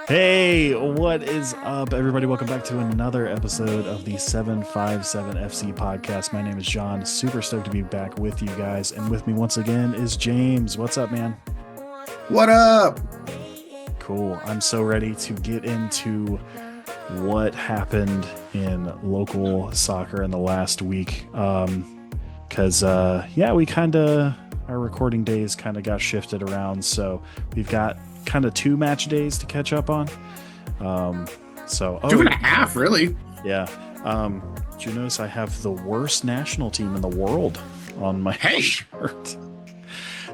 Hey, what is up, everybody? Welcome back to another episode of the 757 FC podcast. My name is John. Super stoked to be back with you guys. And with me once again is James. What's up, man? What up? Cool. I'm so ready to get into what happened in local soccer in the last week. Yeah, we kind of, our recording days kind of got shifted around. So we've got kind of two match days to catch up on. Um, Two and a half, really. yeah. Did you notice I have the worst national team in the world on my Hey, shirt?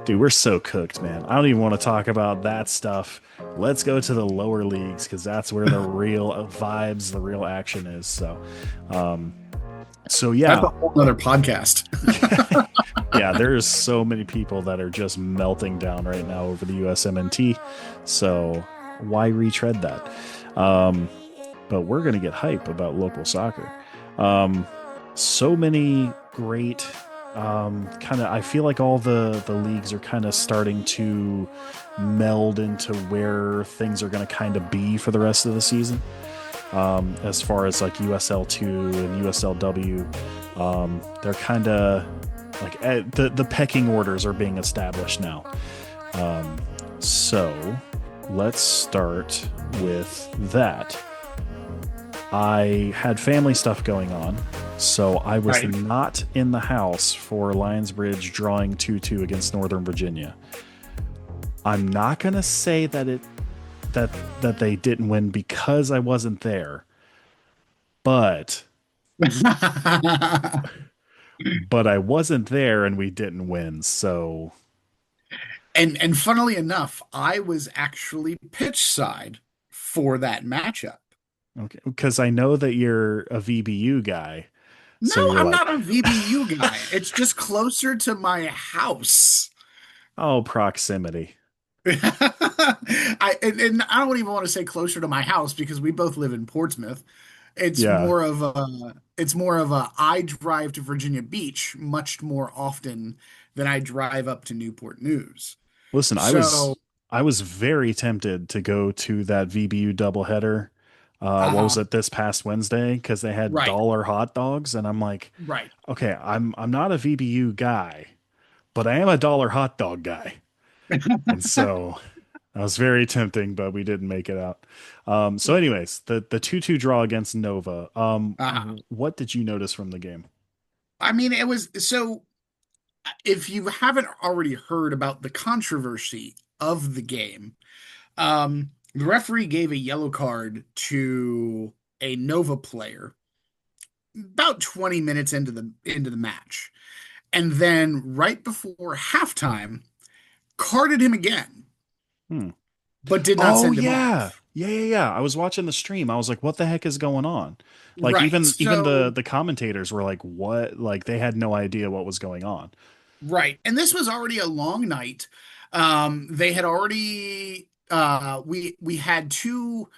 Dude, we're so cooked, man. I don't even want to talk about that stuff. Let's go to the lower leagues because that's where the real vibes, the real action is. Um, so that's yeah, a whole other podcast. yeah. There's so many people that are just melting down right now over the USMNT. So why retread that? But we're gonna get hype about local soccer. So many great kind of, I feel like all the leagues are kind of starting to meld into where things are going to kind of be for the rest of the season. As far as like USL2 and USLW, they're kind of like the pecking orders are being established now. So let's start with that. I had family stuff going on, so I was Right. not in the house for Lionsbridge drawing 2-2 against Northern Virginia. I'm not going to say that they didn't win because I wasn't there, but but I wasn't there and we didn't win. So, And funnily enough, I was actually pitch side for that matchup. okay, because I know that you're a VBU guy, No, so you're I'm like, not a VBU guy. It's just closer to my house. "Oh, proximity." And I don't even want to say closer to my house because we both live in Portsmouth. Yeah. It's more of a I drive to Virginia Beach much more often than I drive up to Newport News. Listen, So, I was very tempted to go to that VBU doubleheader. What was uh it this past Wednesday? Because they had right, dollar hot dogs, and I'm like, right. okay, I'm not a VBU guy, but I am a dollar hot dog guy, and so that was very tempting, but we didn't make it out. So, anyways, the 2-2 draw against Nova. Uh What did you notice from the game? I mean, it was so if you haven't already heard about the controversy of the game, the referee gave a yellow card to a Nova player about 20 minutes into the match. And then right before halftime, carded him again, Hmm. but did not Oh send him yeah. off. Yeah. I was watching the stream. I was like, what the heck is going on? Like Right. even the So, the commentators were like, what? Like they had no idea what was going on. right. And this was already a long night. They had already we had two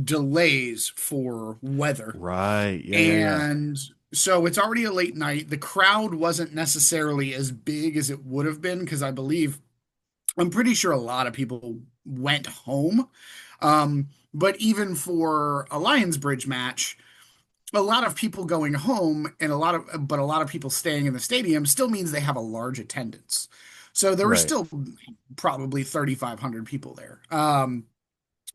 delays for weather. Right. Yeah. And so it's already a late night. The crowd wasn't necessarily as big as it would have been because I'm pretty sure a lot of people went home. But even for a Lions Bridge match, a lot of people going home and a lot of people staying in the stadium still means they have a large attendance. So there were Right. still probably 3,500 people there.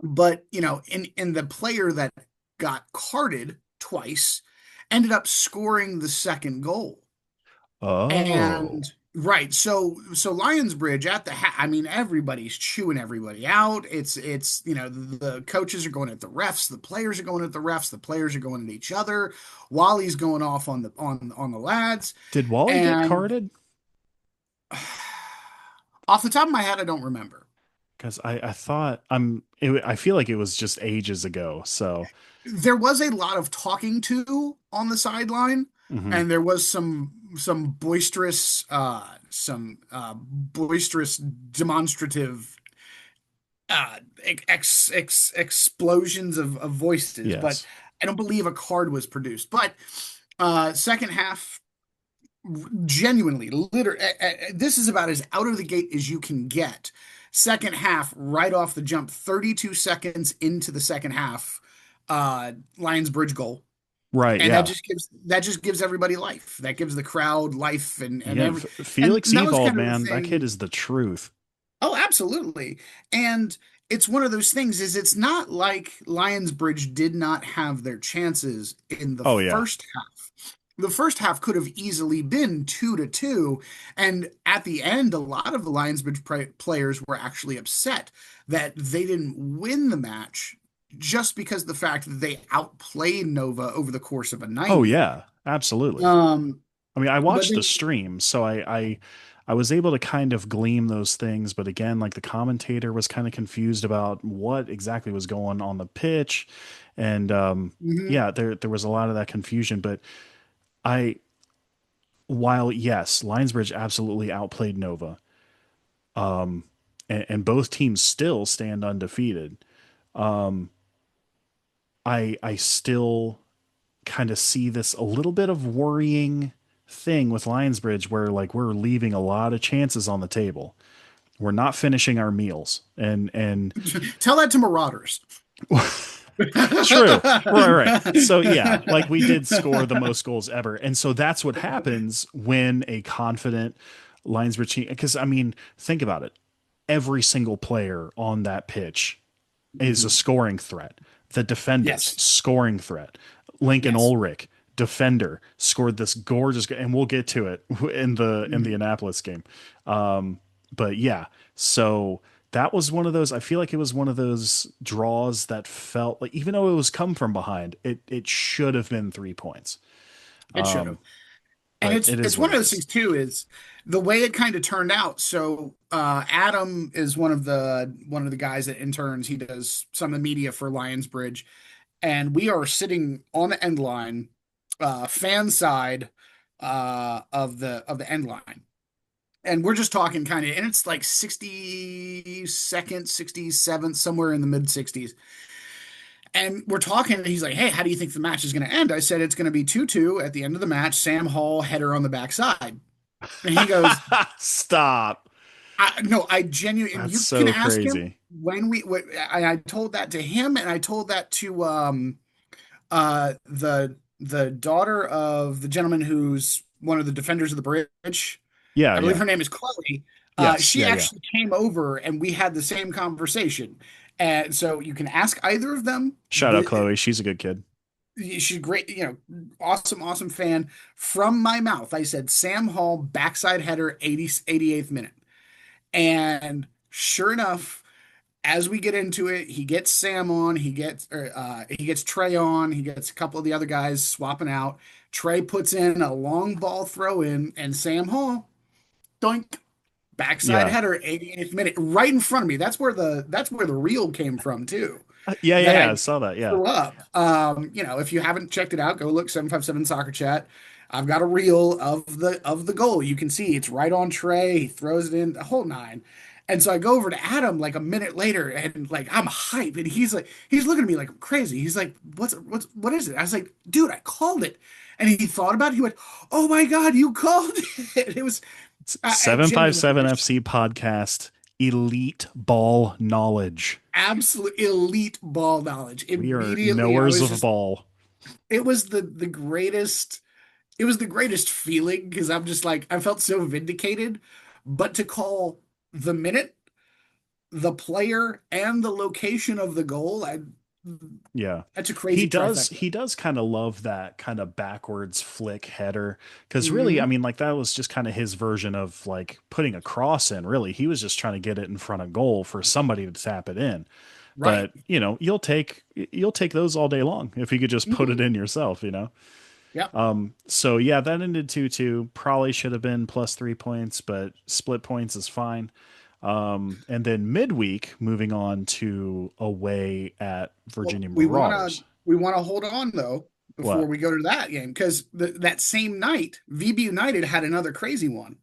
But in the player that got carded twice ended up scoring the second goal. Oh. And right, so Lionsbridge at I mean, everybody's chewing everybody out. It's the coaches are going at the refs, the players are going at the refs, the players are going at each other. Wally's going off on the lads, Did Wally get and carded? off the top of my head, I don't remember. Because I thought I feel like it was just ages ago. So There was a lot of talking to on the sideline, mhm. and there was some boisterous demonstrative explosions of voices, but Yes. I don't believe a card was produced. But second half, genuinely, literally, this is about as out of the gate as you can get. Second half, right off the jump, 32 seconds into the second half, Lions Bridge goal. Right. And Yeah. that just gives everybody life. That gives the crowd life Again, and Felix that was Evald, kind of the man, that kid thing. is the truth. Oh, absolutely. And it's one of those things is it's not like Lionsbridge did not have their chances in the Oh yeah. first half. The first half could have easily been 2-2. And at the end, a lot of the players were actually upset that they didn't win the match just because of the fact that they outplayed Nova over the course of a Oh 90. yeah. Absolutely. Um, I mean, I but watched the then stream, so I was able to kind of glean those things, but again, like the commentator was kind of confused about what exactly was going on the pitch, and mhm. yeah, there was a lot of that confusion. But I, while yes, Lionsbridge absolutely outplayed Nova, um, and both teams still stand undefeated. Um, I still kind of see this a little bit of worrying thing with Lionsbridge where like we're leaving a lot of chances on the table. We're not finishing our meals. And Tell that to Marauders. true. Right. So yeah, like we did score the most goals ever. And so that's what happens when a confident Lionsbridge team, because I mean, think about it. Every single player on that pitch is a Mhm. scoring threat. The defenders, Yes. scoring threat. Lincoln Yes. Ulrich, defender, scored this gorgeous, and we'll get to it in the Mhm. Annapolis game. But yeah, so that was one of those. I feel like it was one of those draws that felt like, even though it was come from behind, it should have been 3 points. It should have. Um, And but it is it's what one of it those is. things too, is the way it kind of turned out. So Adam is one of the guys that interns. He does some of the media for Lionsbridge, and we are sitting on the end line, fan side of the end line. And we're just talking kind of, and it's like 60 seconds, 67th, somewhere in the mid 60s. And we're talking, and he's like, "Hey, how do you think the match is going to end?" I said, "It's going to be 2-2 at the end of the match. Sam Hall header on the backside." And he goes, Stop. No, I genuinely, and That's you can so ask him crazy. when I told that to him, and I told that to the daughter of the gentleman who's one of the defenders of the bridge. Yeah, I believe yeah. her name is Chloe. Yes, She yeah, yeah. actually came over and we had the same conversation. And so you can ask either of them. Shout out Chloe. She's a good kid. She's great, awesome, awesome fan. From my mouth, I said Sam Hall backside header 88th minute. And sure enough, as we get into it, he gets Sam on, he gets Trey on, he gets a couple of the other guys swapping out. Trey puts in a long ball throw in, and Sam Hall, doink, backside Yeah. header, 88th minute, right in front of me. That's where the reel came from too. Yeah, yeah, That yeah. I I saw that. Yeah. threw up. If you haven't checked it out, go look 757 Soccer Chat. I've got a reel of the goal. You can see it's right on Trey. He throws it in the whole nine. And so I go over to Adam like a minute later and like I'm hype. And he's looking at me like I'm crazy. He's like, what is it? I was like, dude, I called it. And he thought about it. He went, "Oh my God, you called it." It was I genuinely 757 wish. FC podcast, elite ball knowledge. Absolute elite ball knowledge. We are Immediately, I knowers was of just, ball. it was the greatest, it was the greatest feeling because I'm just like, I felt so vindicated. But to call the minute, the player, and the location of the goal, Yeah. that's a crazy trifecta. He does kind of love that kind of backwards flick header. Cause really, I Hmm. mean, like that was just kind of his version of like putting a cross in, really. He was just trying to get it in front of goal for somebody to tap it in. Right. But, you'll take those all day long if you could just put it Hmm. in yourself, you know? Yep. So yeah, that ended 2-2. Probably should have been plus 3 points, but split points is fine. And then midweek, moving on to away at Well, Virginia Marauders. we wanna hold on though before What? we go to that game because that same night, VB United had another crazy one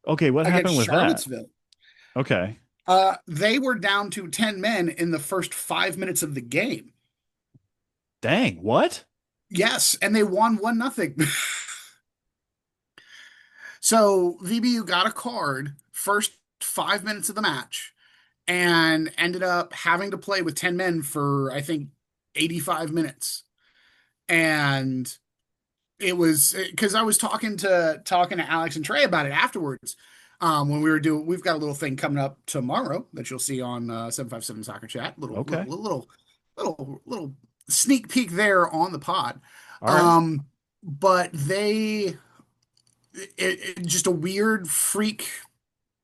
Okay, what against happened with that? Charlottesville. Okay. They were down to 10 men in the first 5 minutes of the game. Dang, what? Yes, and they won 1-0. So VBU got a card first 5 minutes of the match and ended up having to play with 10 men for, I think, 85 minutes. And it was because I was talking to Alex and Trey about it afterwards. When we were doing, we've got a little thing coming up tomorrow that you'll see on 757 Soccer Chat. Okay. Little sneak peek there on the pod. All right. But just a weird freak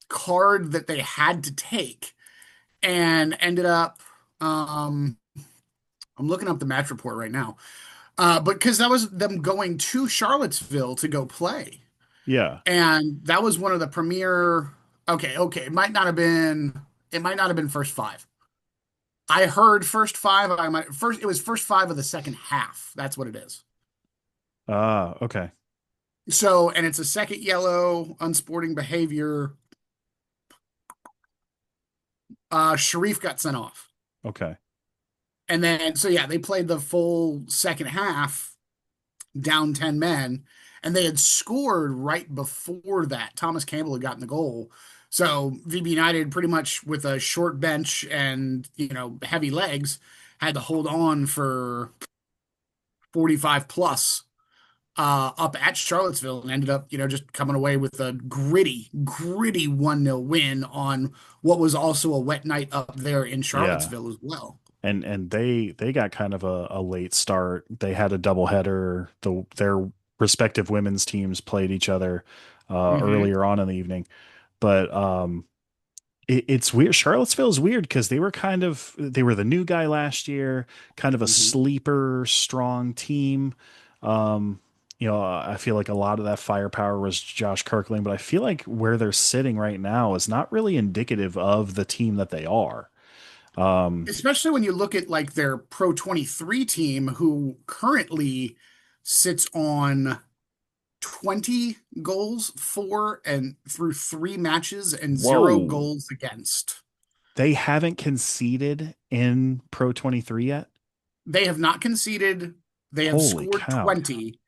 card that they had to take and ended up. Um, I'm looking up the match report right now. But because that was them going to Charlottesville to go play. Yeah. And that was one of the premier. Okay. It might not have been first five. I heard first five. It was first five of the second half. That's what it is. Okay. So, and it's a second yellow, unsporting behavior. Sharif got sent off. Okay. And then, so yeah, they played the full second half down 10 men, and they had scored right before that. Thomas Campbell had gotten the goal. So VB United, pretty much with a short bench and, heavy legs, had to hold on for 45 plus up at Charlottesville and ended up, just coming away with a gritty 1-0 win on what was also a wet night up there in Yeah. Charlottesville as well. And they got kind of a late start. They had a doubleheader. Their respective women's teams played each other Hmm. earlier on in the evening, but it's weird. Charlottesville is weird because they were the new guy last year, kind of a Hmm. sleeper, strong team. Um, I feel like a lot of that firepower was Josh Kirkland, but I feel like where they're sitting right now is not really indicative of the team that they are. Um, Especially when you look at like their Pro 23 team, who currently sits on 20 goals for and through 3 matches and zero Whoa. goals against. They haven't conceded in Pro 23 yet? They have not conceded. They have Holy scored cow. 20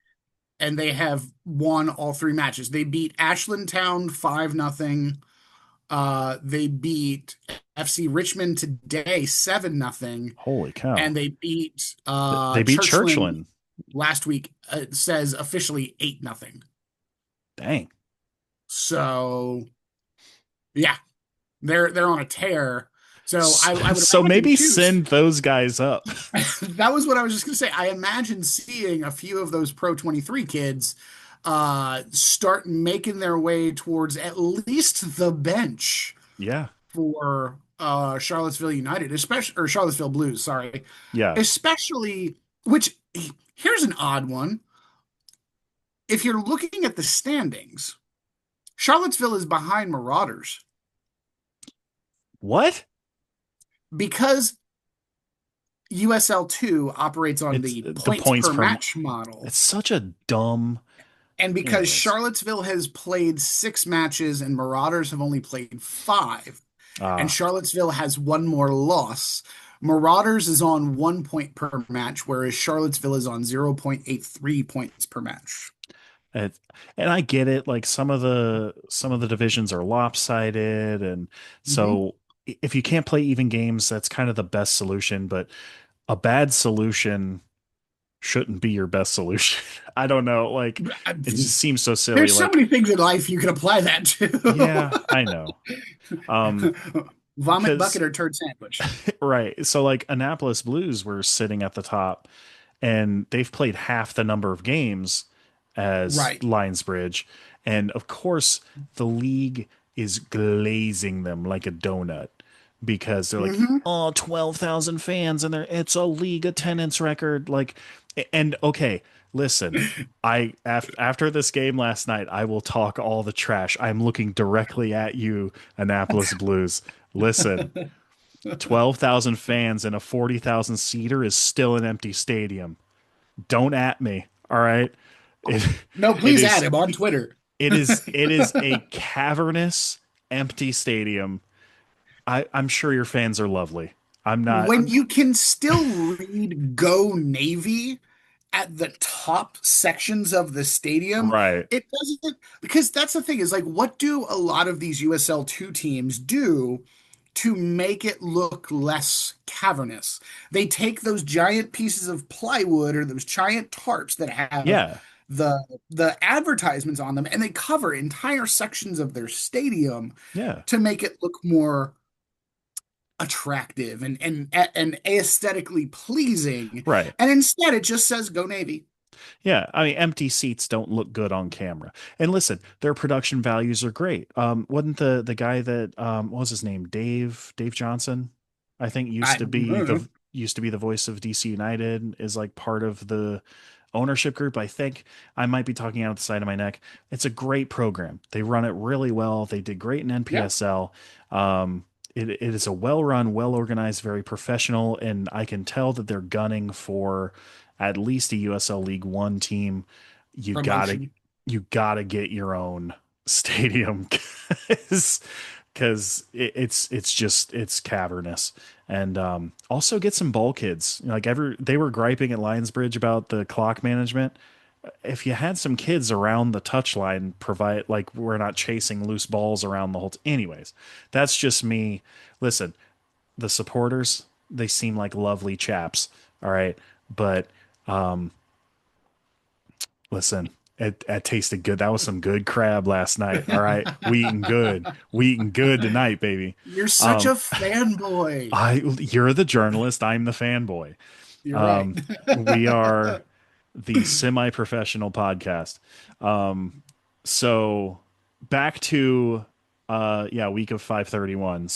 and they have won all 3 matches. They beat Ashland Town 5-0. They beat FC Richmond today 7-0. Holy cow. And they beat They beat Churchland Churchland. last week. It says officially 8-0. Dang. So yeah, they're on a tear. So I would So imagine maybe too. send those guys up. That was what I was just gonna say. I imagine seeing a few of those Pro 23 kids start making their way towards at least the bench Yeah. for Charlottesville United, especially, or Charlottesville Blues, sorry. Yeah. Especially, which here's an odd one. If you're looking at the standings, Charlottesville is behind Marauders What? because USL2 operates on It's the the points points per per. match model. It's such a dumb. And because Anyways. Charlottesville has played 6 matches and Marauders have only played five, and Ah, Charlottesville has one more loss, Marauders is on 1 point per match, whereas Charlottesville is on 0.83 points per match. it, and I get it. Like some of the divisions are lopsided, and Hmm. so if you can't play even games, that's kind of the best solution. But a bad solution shouldn't be your best solution. I don't know. Like it just seems so silly. There's so Like, many things in life you can apply that yeah, to. I know. Um, Vomit because bucket or turd sandwich. right. So like Annapolis Blues were sitting at the top and they've played half the number of games as Right. Lionsbridge. And of course, the league is glazing them like a donut because they're like, Hmm. oh, 12,000 fans and it's a league attendance record. Like, and okay, listen, after this game last night, I will talk all the trash. I'm looking directly at you, Annapolis Blues. Listen, 12,000 fans in a 40,000 seater is still an empty stadium. Don't at me. All right. It, No, it please add is him on Twitter. it is a cavernous, empty stadium. I'm sure your fans are lovely. I'm not. When you can still read Go Navy at the top sections of the stadium, Right. it doesn't, because that's the thing is like, what do a lot of these USL 2 teams do to make it look less cavernous? They take those giant pieces of plywood or those giant tarps that have Yeah. the the advertisements on them, and they cover entire sections of their stadium Yeah. to make it look more attractive and aesthetically pleasing. Right. And instead, it just says "Go Navy." Yeah, I mean, empty seats don't look good on camera. And listen, their production values are great. Wasn't the guy that what was his name? Dave Johnson, I think I used to be the voice of DC United, is like part of the ownership group. I think I might be talking out the side of my neck. It's a great program. They run it really well. They did great in yeah, NPSL. It is a well run, well organized, very professional, and I can tell that they're gunning for at least a USL League One team. You gotta promotion. you gotta get your own stadium because it's cavernous. And also get some ball kids. Like they were griping at Lionsbridge about the clock management. If you had some kids around the touchline, provide like we're not chasing loose balls around the whole. Anyways, that's just me. Listen, the supporters, they seem like lovely chaps. All right. But listen, it tasted good. That was some good crab last night. All right. We eating good. We eating good tonight, baby. You're such a Um, fanboy. you're the journalist. I'm the fanboy. You're right. We are the semi-professional podcast. So back to yeah, week of 531.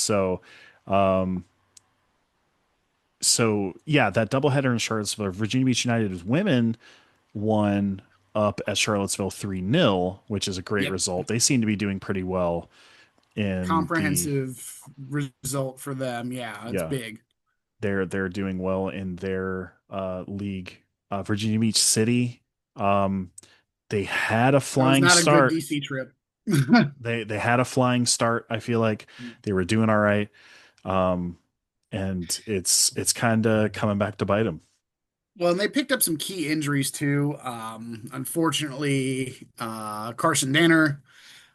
So yeah, that doubleheader in Charlottesville, Virginia Beach United's women won up at Charlottesville 3-0, which is a great Yep. result. They seem to be doing pretty well in the Comprehensive result for them. Yeah, it's yeah, big. they're doing well in their league. Virginia Beach City, um, they had a That was flying not a good start. DC trip. They had a flying start. I feel like they were doing all right. Um, and it's kind of coming back to bite them. Well, and they picked up some key injuries too. Unfortunately, Carson Danner,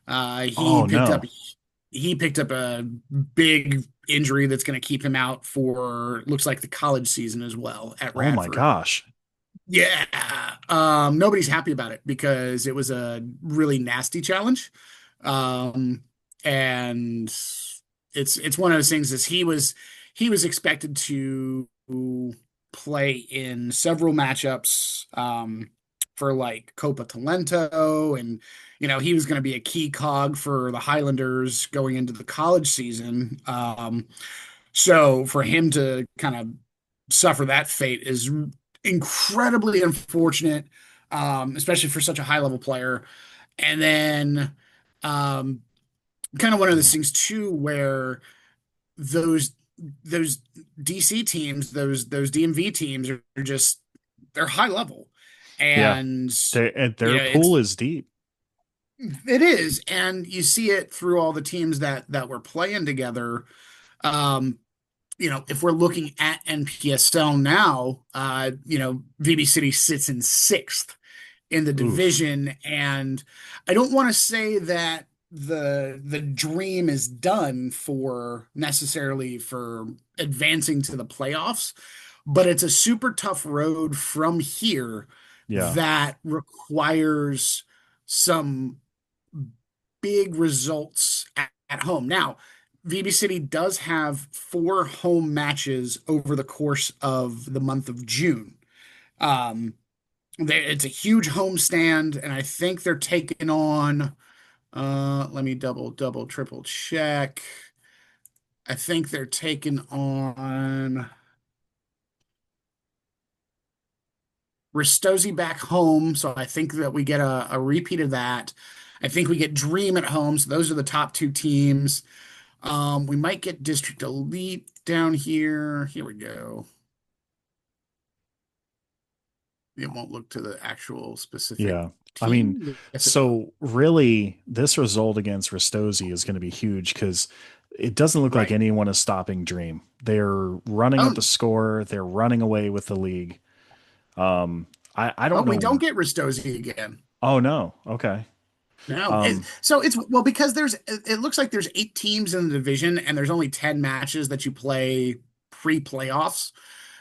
uh, he Oh picked up no. he picked up a big injury that's going to keep him out for looks like the college season as well at Oh my Radford. gosh. Yeah. Nobody's happy about it because it was a really nasty challenge. Um, and it's one of those things is he was expected to play in several matchups for like Copa Talento, and he was going to be a key cog for the Highlanders going into the college season. So for him to kind of suffer that fate is incredibly unfortunate, especially for such a high level player. And then, um, kind of one of those Yeah. things too, where those those DC teams, those DMV teams are just they're high level, Yeah. and Their pool it's is deep. it is, and you see it through all the teams that were playing together. Um, if we're looking at NPSL now, VB City sits in sixth in the Oof. division, and I don't want to say that the dream is done for necessarily for advancing to the playoffs, but it's a super tough road from here Yeah. that requires some big results at home. Now, VB City does have four home matches over the course of the month of June. Um, it's a huge home stand, and I think they're taking on. Let me double, triple check. I think they're taking on Ristosi back home, so I think that we get a repeat of that. I think we get Dream at home, so those are the top two teams. We might get District Elite down here. Here we go. It won't look to the actual specific Yeah. I mean, team. Yes, it will. so really, this result against Ristosi is going to be huge because it doesn't look like Right. anyone is stopping Dream. They're running up Oh, the score. They're running away with the league. I Oh, don't we don't know. get Ristosi again. Oh no. Okay. No. Um, So it's well because it looks like there's 8 teams in the division and there's only 10 matches that you play pre-playoffs.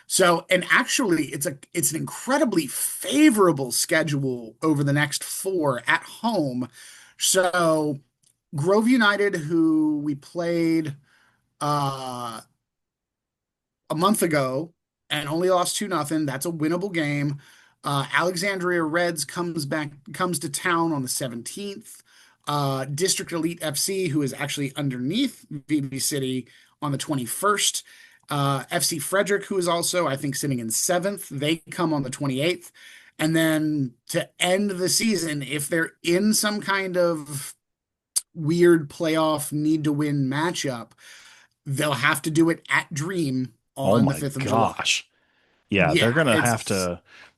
So, and actually it's an incredibly favorable schedule over the next four at home. So, Grove United, who we played uh a month ago and only lost 2-0. That's a winnable game. Alexandria Reds comes to town on the 17th. District Elite FC, who is actually underneath VB City, on the 21st. FC Frederick, who is also, I think, sitting in seventh, they come on the 28th. And then to end the season, if they're in some kind of weird playoff need to win matchup, they'll have to do it at Dream oh on the my 5th of July. gosh. Yeah, Yeah, it's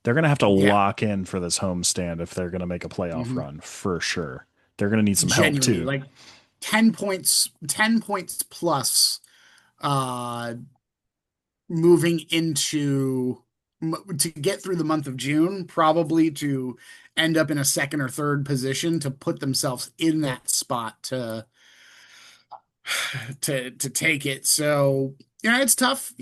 they're gonna have to yeah, lock in for this home stand if they're gonna make a playoff mhm. run for sure. They're gonna need some help Genuinely too. like 10 points plus uh moving into to get through the month of June, probably to end up in a second or third position to put themselves in that spot to take it. So, it's tough.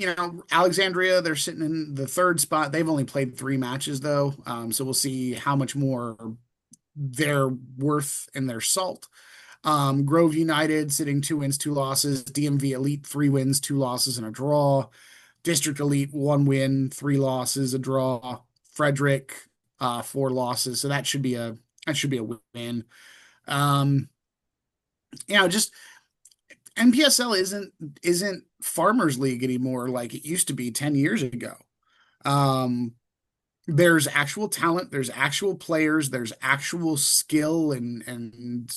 Alexandria, they're sitting in the third spot. They've only played 3 matches though. So we'll see how much more they're worth in their salt. Grove United sitting 2 wins, 2 losses. DMV Elite 3 wins, 2 losses, and a draw. District Elite 1 win, 3 losses, a draw. Frederick 4 losses. So that should be a win. Um, just NPSL isn't Farmers League anymore like it used to be 10 years ago. Um, there's actual talent, there's actual players, there's actual skill and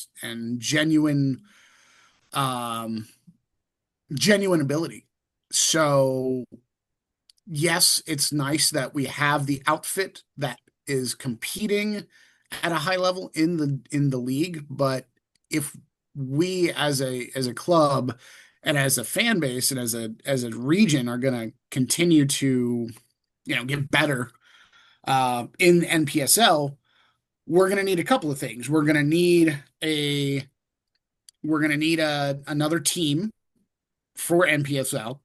um genuine ability. So yes, it's nice that we have the outfit that is competing at a high level in the league, but if we as a club and as a fan base and as a region are going to continue to get better in NPSL, we're going to need a couple of things. We're going to need another team for NPSL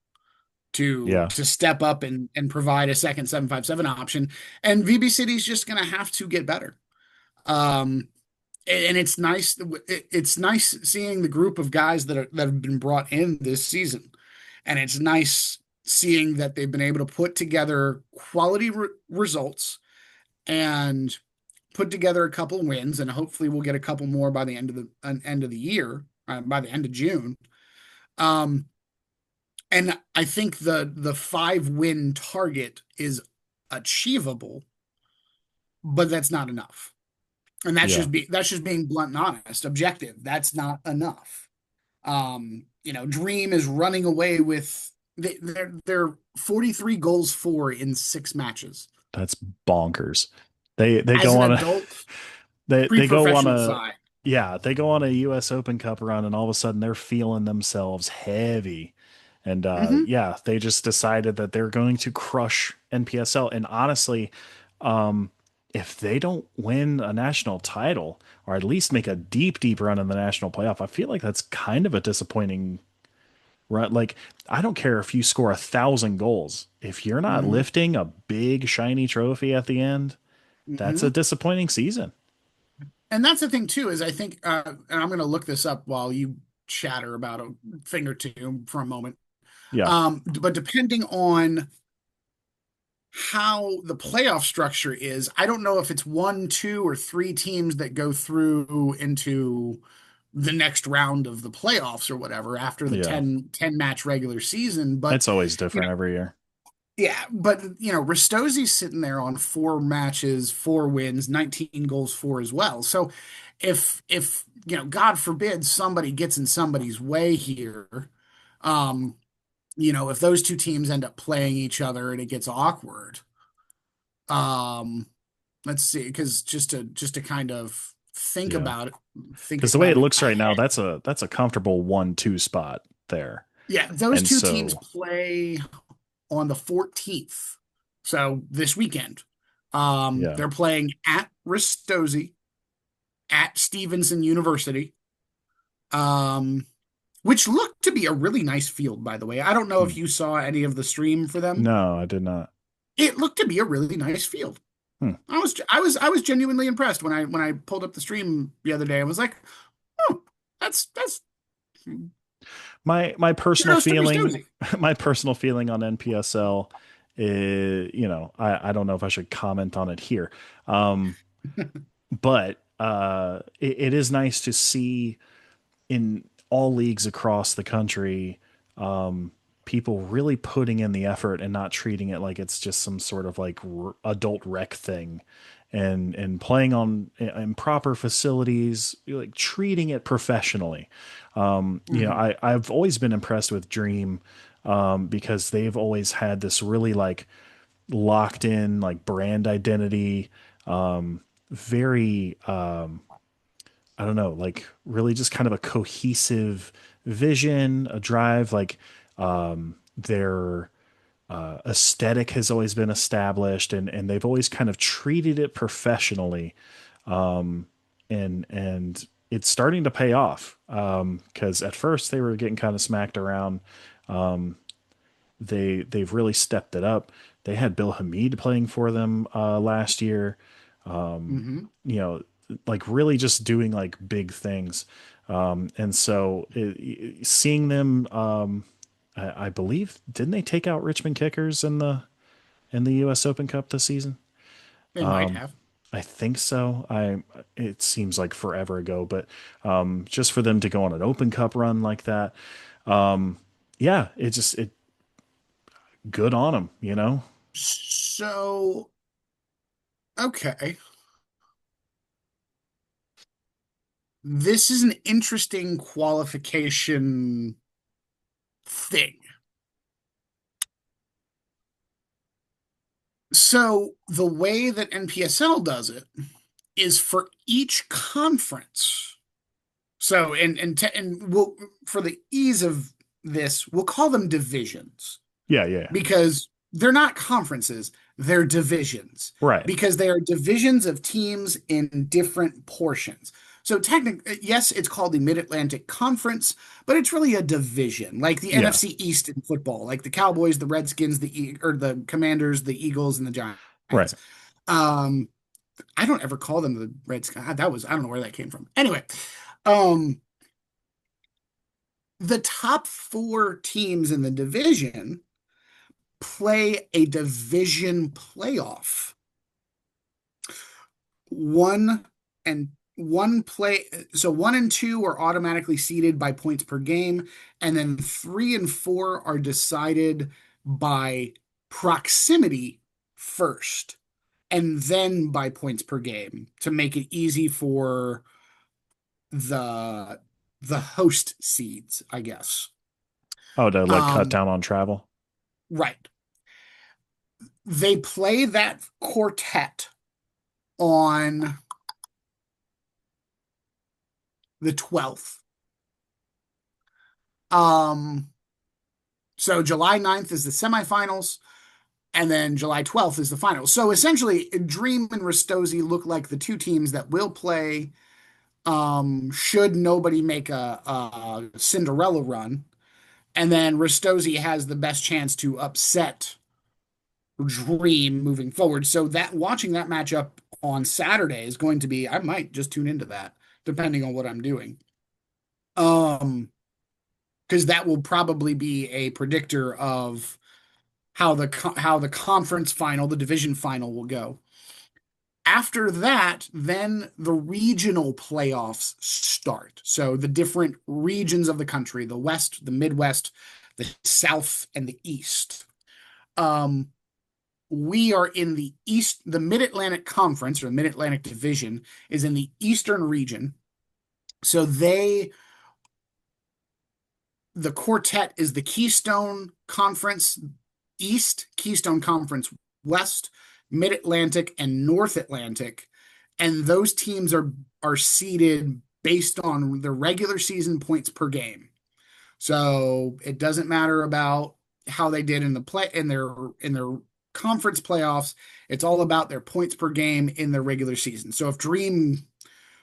to Yeah, to step up and provide a second 757 option. And VB City's just going to have to get better. Um, and it's nice. It's nice seeing the group of guys that have been brought in this season, and it's nice seeing that they've been able to put together quality results and put together a couple wins, and hopefully we'll get a couple more by the end of the year, by the end of June. Um, and I think the 5 win target is achievable, but that's not enough. And yeah, that's just being blunt and honest, objective. That's not enough. Dream is running away with they're 43 goals for in 6 matches. that's bonkers. They As go an on a adult they go on pre-professional a side. yeah, they go on a US Open Cup run and all of a sudden they're feeling themselves heavy. And Hmm. yeah, they just decided that they're going to crush NPSL. And honestly, um, if they don't win a national title or at least make a deep, deep run in the national playoff, I feel like that's kind of a disappointing run. Like, I don't care if you score 1,000 goals. If you're not Hmm. lifting a big, shiny trophy at the end, that's a Hmm. disappointing season. And that's the thing too, is I think, and I'm going to look this up while you chatter about a thing or two for a moment. Yeah. But depending on how the playoff structure is, I don't know if it's 1, 2, or 3 teams that go through into the next round of the playoffs or whatever after the Yeah. ten match regular season. But It's always you know, different every year. yeah, but Ristosi's sitting there on 4 matches, 4 wins, 19 goals for as well. So if God forbid somebody gets in somebody's way here, um, if those two teams end up playing each other and it gets awkward, um, let's see, because just to kind of Yeah. think Because the way about it it looks right now, ahead. that's a comfortable 1-2 spot there. Yeah, those And two teams so, play on the 14th, so this weekend. Yeah. They're playing at Ristosi at Stevenson University, um, which looked to be a really nice field, by the way. I don't know Hmm. if you saw any of the stream for them. No, I did not. It looked to be a really nice field. Hmm. I was genuinely impressed when I pulled up the stream the other day. I was like, oh, that's My personal kudos to feeling, Ristosi. my personal feeling on NPSL is, I don't know if I should comment on it here. Um, but it is nice to see in all leagues across the country, um, people really putting in the effort and not treating it like it's just some sort of like adult rec thing, and playing on in proper facilities, like treating it professionally. Mhm. I've always been impressed with Dream, because they've always had this really like locked in like brand identity, very I don't know, like really just kind of a cohesive vision, a drive. Like their aesthetic has always been established, and they've always kind of treated it professionally. And it's starting to pay off. Because at first they were getting kind of smacked around. They've really stepped it up. They had Bill Hamid playing for them last year. Mhm. You know, like really just doing like big things. And so seeing them, I believe, didn't they take out Richmond Kickers in the U.S. Open Cup this season? They might have. I think so. It seems like forever ago, but just for them to go on an Open Cup run like that, yeah, it good on them, you know. So, okay. This is an interesting qualification thing. So, the way that NPSL does it is for each conference. So, and we'll, for the ease of this, we'll call them divisions, Yeah, yeah, because they're not conferences, they're divisions, right. because they are divisions of teams in different portions. So technically, yes, it's called the Mid-Atlantic Conference, but it's really a division, like the Yeah, NFC East in football, like the Cowboys, the Redskins, or the Commanders, the Eagles, and the right. Giants. Um, I don't ever call them the Redskins. I don't know where that came from. Anyway, um, the top four teams in the division play a division playoff. One and one play, so one and two are automatically seeded by points per game, and then three and four are decided by proximity first, and then by points per game to make it easy for the the host seeds, I guess. Oh, to like cut Um, down on travel. right. They play that quartet on the 12th. Um, so July 9th is the semifinals, and then July 12th is the finals. So essentially, Dream and Ristosi look like the two teams that will play, should nobody make a Cinderella run. And then Ristosi has the best chance to upset Dream moving forward. So that watching that matchup on Saturday is going to be, I might just tune into that, depending on what I'm doing. Um, because that will probably be a predictor of how the conference final, the division final will go. After that, then the regional playoffs start. So the different regions of the country, the West, the Midwest, the South, and the East. Um, we are in the East, the Mid-Atlantic Conference or Mid-Atlantic Division is in the Eastern region. So the quartet is the Keystone Conference East, Keystone Conference West, Mid Atlantic, and North Atlantic. And those teams are seeded based on the regular season points per game. So it doesn't matter about how they did in the play in their conference playoffs, it's all about their points per game in the regular season. So if Dream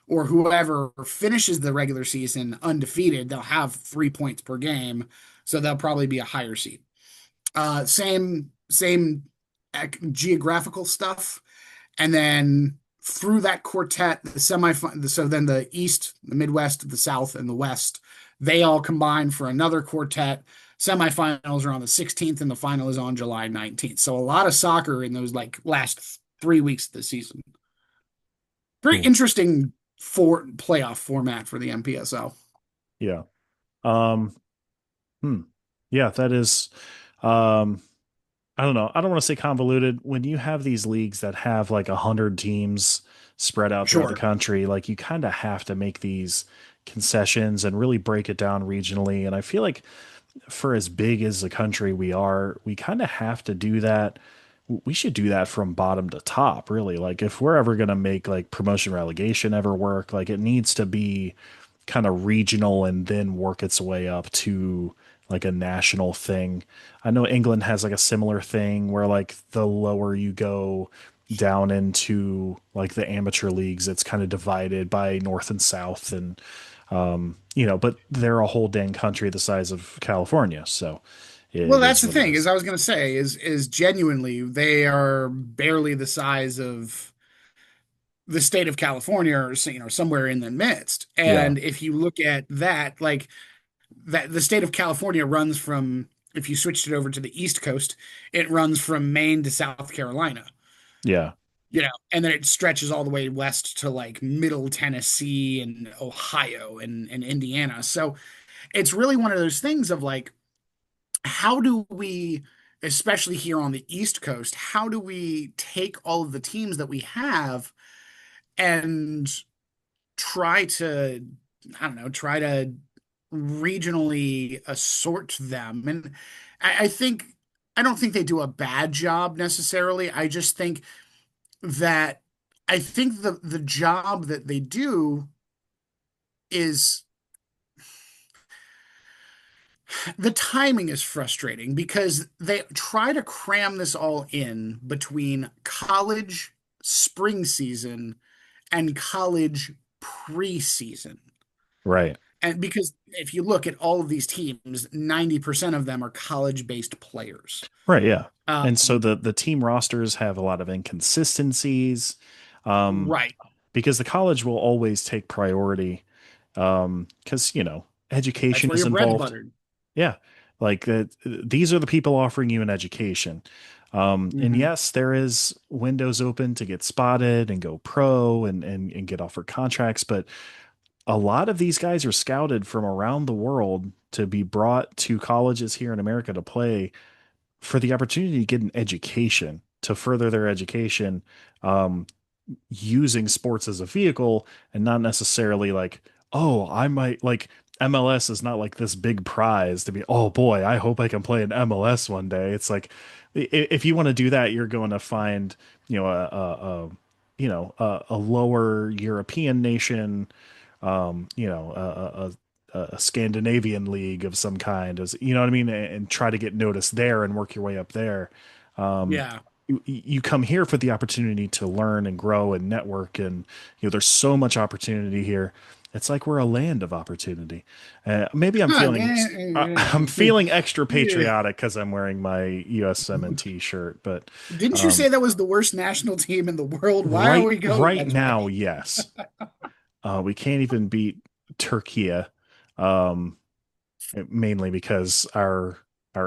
or whoever finishes the regular season undefeated, they'll have 3 points per game. So they'll probably be a higher seed. Same geographical stuff. And then through that quartet, the semifinal, so then the East, the Midwest, the South, and the West, they all combine for another quartet. Semifinals are on the 16th, and the final is on July 19th. So a lot of soccer in those like last 3 weeks of the season. Very Cool. interesting for playoff format for the MPSL. Yeah. Um, hmm. Yeah, that is um I don't know. I don't want to say convoluted. When you have these leagues that have like 100 teams spread out throughout the Sure. country, like you kind of have to make these concessions and really break it down regionally. And I feel like for as big as the country we are, we kind of have to do that. We should do that from bottom to top, really. Like if we're ever going to make like promotion relegation ever work, like it needs to be kind of regional and then work its way up to like a national thing. I know England has like a similar thing where like the lower you go down into like the amateur leagues, it's kind of divided by north and south and but they're a whole dang country the size of California, so Well, it that's is the what it thing, is is. I was going to say, is genuinely they are barely the size of the state of California, or somewhere in the midst. Yeah, And if you look at that, like that, the state of California runs from, if you switched it over to the East Coast, it runs from Maine to South Carolina, yeah, and then it stretches all the way west to like middle Tennessee and Ohio and Indiana. So it's really one of those things of like, how do we, especially here on the East Coast, how do we take all of the teams that we have and try to, I don't know, try to regionally assort them? And I think, I don't think they do a bad job necessarily. I just think that, I think the job that they do is, the timing is frustrating because they try to cram this all in between college spring season and college preseason. right. And because if you look at all of these teams, 90% of them are college-based players. Right, yeah. And so Um, the team rosters have a lot of inconsistencies, um, right. because the college will always take priority, because That's education where is your bread's involved. buttered. Yeah, like that. These are the people offering you an education, and Hmm. yes, there is windows open to get spotted and go pro and get offered contracts, but a lot of these guys are scouted from around the world to be brought to colleges here in America to play for the opportunity to get an education to further their education, um, using sports as a vehicle and not necessarily like, oh, I might like MLS is not like this big prize to be, oh boy, I hope I can play in MLS one day. It's like if you want to do that, you're going to find, a lower European nation, a Scandinavian league of some kind, as you know what I mean, and try to get noticed there and work your way up there. Um, Yeah. you come here for the opportunity to learn and grow and network, and there's so much opportunity here. It's like we're a land of opportunity. Maybe I'm Huh, feeling I'm yeah. feeling extra Yeah. patriotic because I'm wearing my USMNT shirt, but Didn't you um, say that was the worst national team in the world? Why are right we going right that now, way? yes. We can't even beat Turkey, um, mainly because our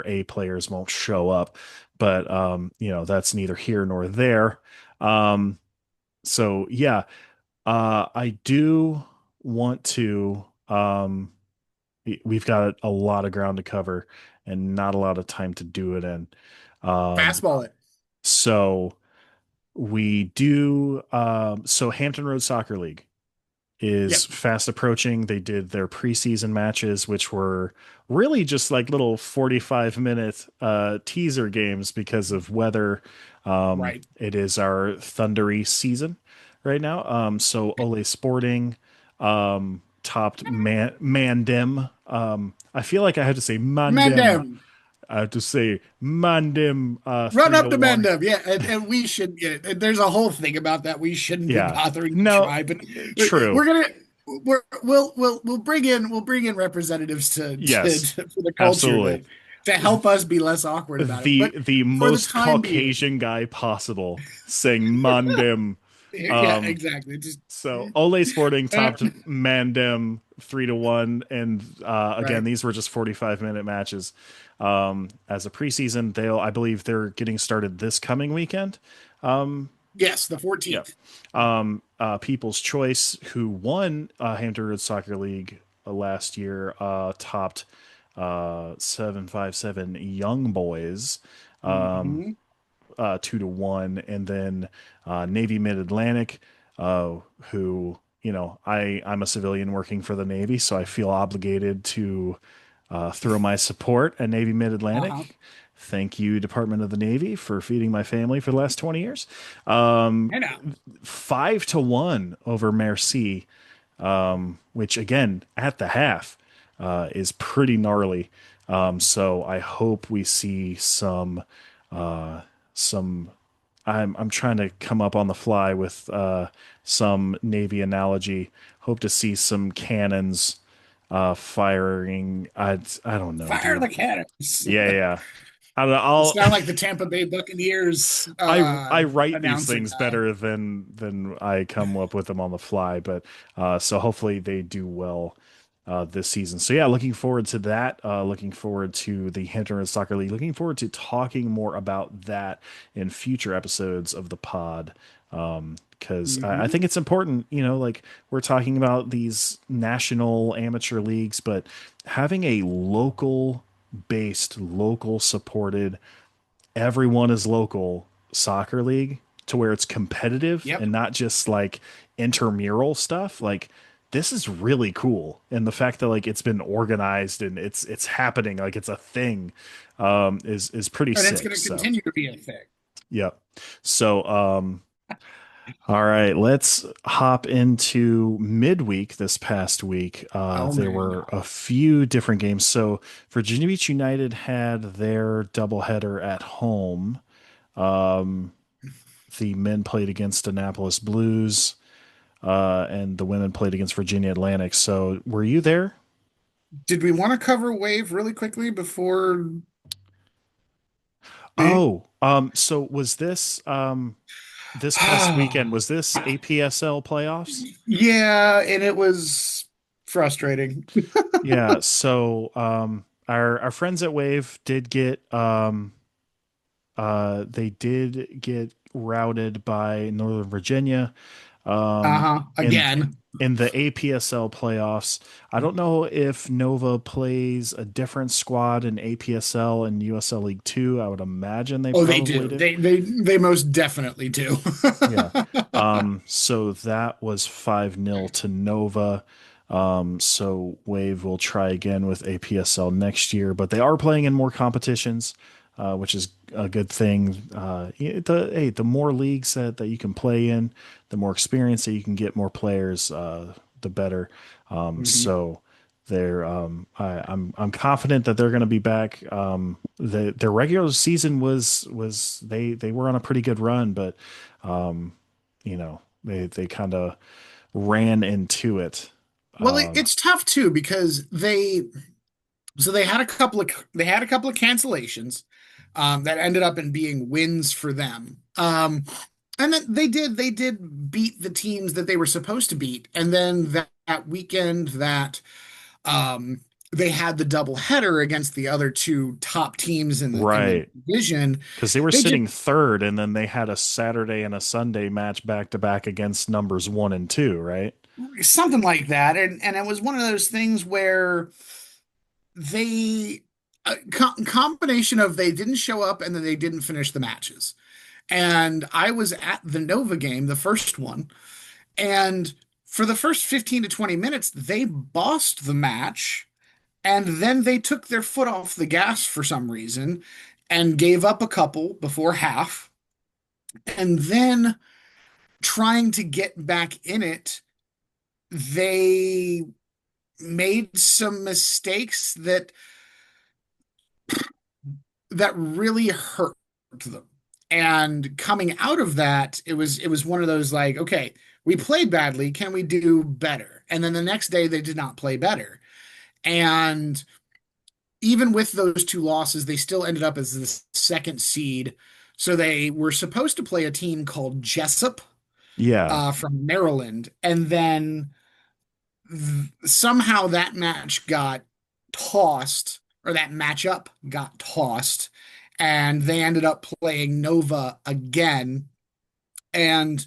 A players won't show up. But that's neither here nor there. Um, so yeah, I do want to. We've got a lot of ground to cover and not a lot of time to do it in. Um, Fastball it. so we do. So Hampton Road Soccer League is Yep. fast approaching. They did their preseason matches, which were really just like little 45-minute teaser games because of weather. Right. It is our thundery season right now. So Ole Sporting topped Mandem. I feel like I had to say Mandem Mandem. I have to say, Mandim Run three up to to one. Mendham, yeah, and we should get it. There's a whole thing about that. We shouldn't be Yeah. bothering to No, try, but true. we're gonna we'll bring in representatives Yes, for the culture absolutely. to help us be less awkward about it. But The for the most time being, Caucasian guy possible saying Mandim. yeah, Um, exactly. Just So Ole Sporting uh, topped Mandem 3-1, and again, right. these were just 45-minute matches. As a preseason, I believe they're getting started this coming weekend. Yes, the Yeah. 14th. People's Choice, who won Hampton Roads Soccer League last year, topped 757 Young Boys Hmm. 2-1, and then Navy Mid Atlantic, who I'm a civilian working for the Navy, so I feel obligated to throw my support at Navy Mid Uh-huh. Atlantic. Thank you, Department of the Navy, for feeding my family for the last 20 years. Um, I know. 5-1 over Merci, which again at the half is pretty gnarly. So I hope we see some. I'm trying to come up on the fly with some Navy analogy. Hope to see some cannons firing. I don't know, Fire dude. the cannons. Yeah, yeah. I don't know. Sound like the Tampa Bay Buccaneers I write these announcer things guy. better than I come up with them on the fly, but so hopefully they do well this season. So yeah, looking forward to that. Looking forward to the Hampton Soccer League. Looking forward to talking more about that in future episodes of the pod. Because I Hmm. think it's important, like we're talking about these national amateur leagues, but having a local based, local supported, everyone is local soccer league to where it's competitive Yep. and not just like intramural stuff. Like this is really cool. And the fact that like it's been organized and it's happening, like it's a thing, is pretty And it's sick. going to So continue to be a thing. yeah. So all right, let's hop into midweek this past week. Oh There man. were a few different games. So Virginia Beach United had their doubleheader at home. Um, the men played against Annapolis Blues, and the women played against Virginia Atlantic. So, were you there? Did we want to cover Wave really quickly before me? Oh, so was this past weekend? Was this APSL playoffs? Yeah, and it was frustrating. Yeah. So, our friends at Wave did get they did get routed by Northern Virginia. Uh-huh. In Again. in the APSL playoffs. I don't know if Nova plays a different squad in APSL and USL League Two. I would imagine they Oh, they probably do. do. They most definitely do. Yeah. So that was 5-0 to Nova. So Wave will try again with APSL next year, but they are playing in more competitions, which is a good thing. The more leagues that you can play in, the more experience that you can get, more players, the better. Mhm. So I'm confident that they're going to be back. Their regular season was they were on a pretty good run, but they kind of ran into it. Well, it's tough too because they had a couple of cancellations that ended up in being wins for them. And then they did beat the teams that they were supposed to beat. And then that weekend that um, they had the double header against the other two top teams in the Right. division. Because they were They just sitting third, and then they had a Saturday and a Sunday match back to back against numbers one and two, right? something like that, and it was one of those things where they a combination of they didn't show up and then they didn't finish the matches. And I was at the Nova game, the first one, and for the first 15 to 20 minutes, they bossed the match, and then they took their foot off the gas for some reason and gave up a couple before half. And then trying to get back in it, they made some mistakes that that really hurt them. And coming out of that, it was one of those like, okay, we played badly, can we do better? And then the next day they did not play better. And even with those two losses, they still ended up as the second seed. So they were supposed to play a team called Jessup Yeah. from Maryland, and then somehow that match got tossed, or that matchup got tossed, and they ended up playing Nova again. And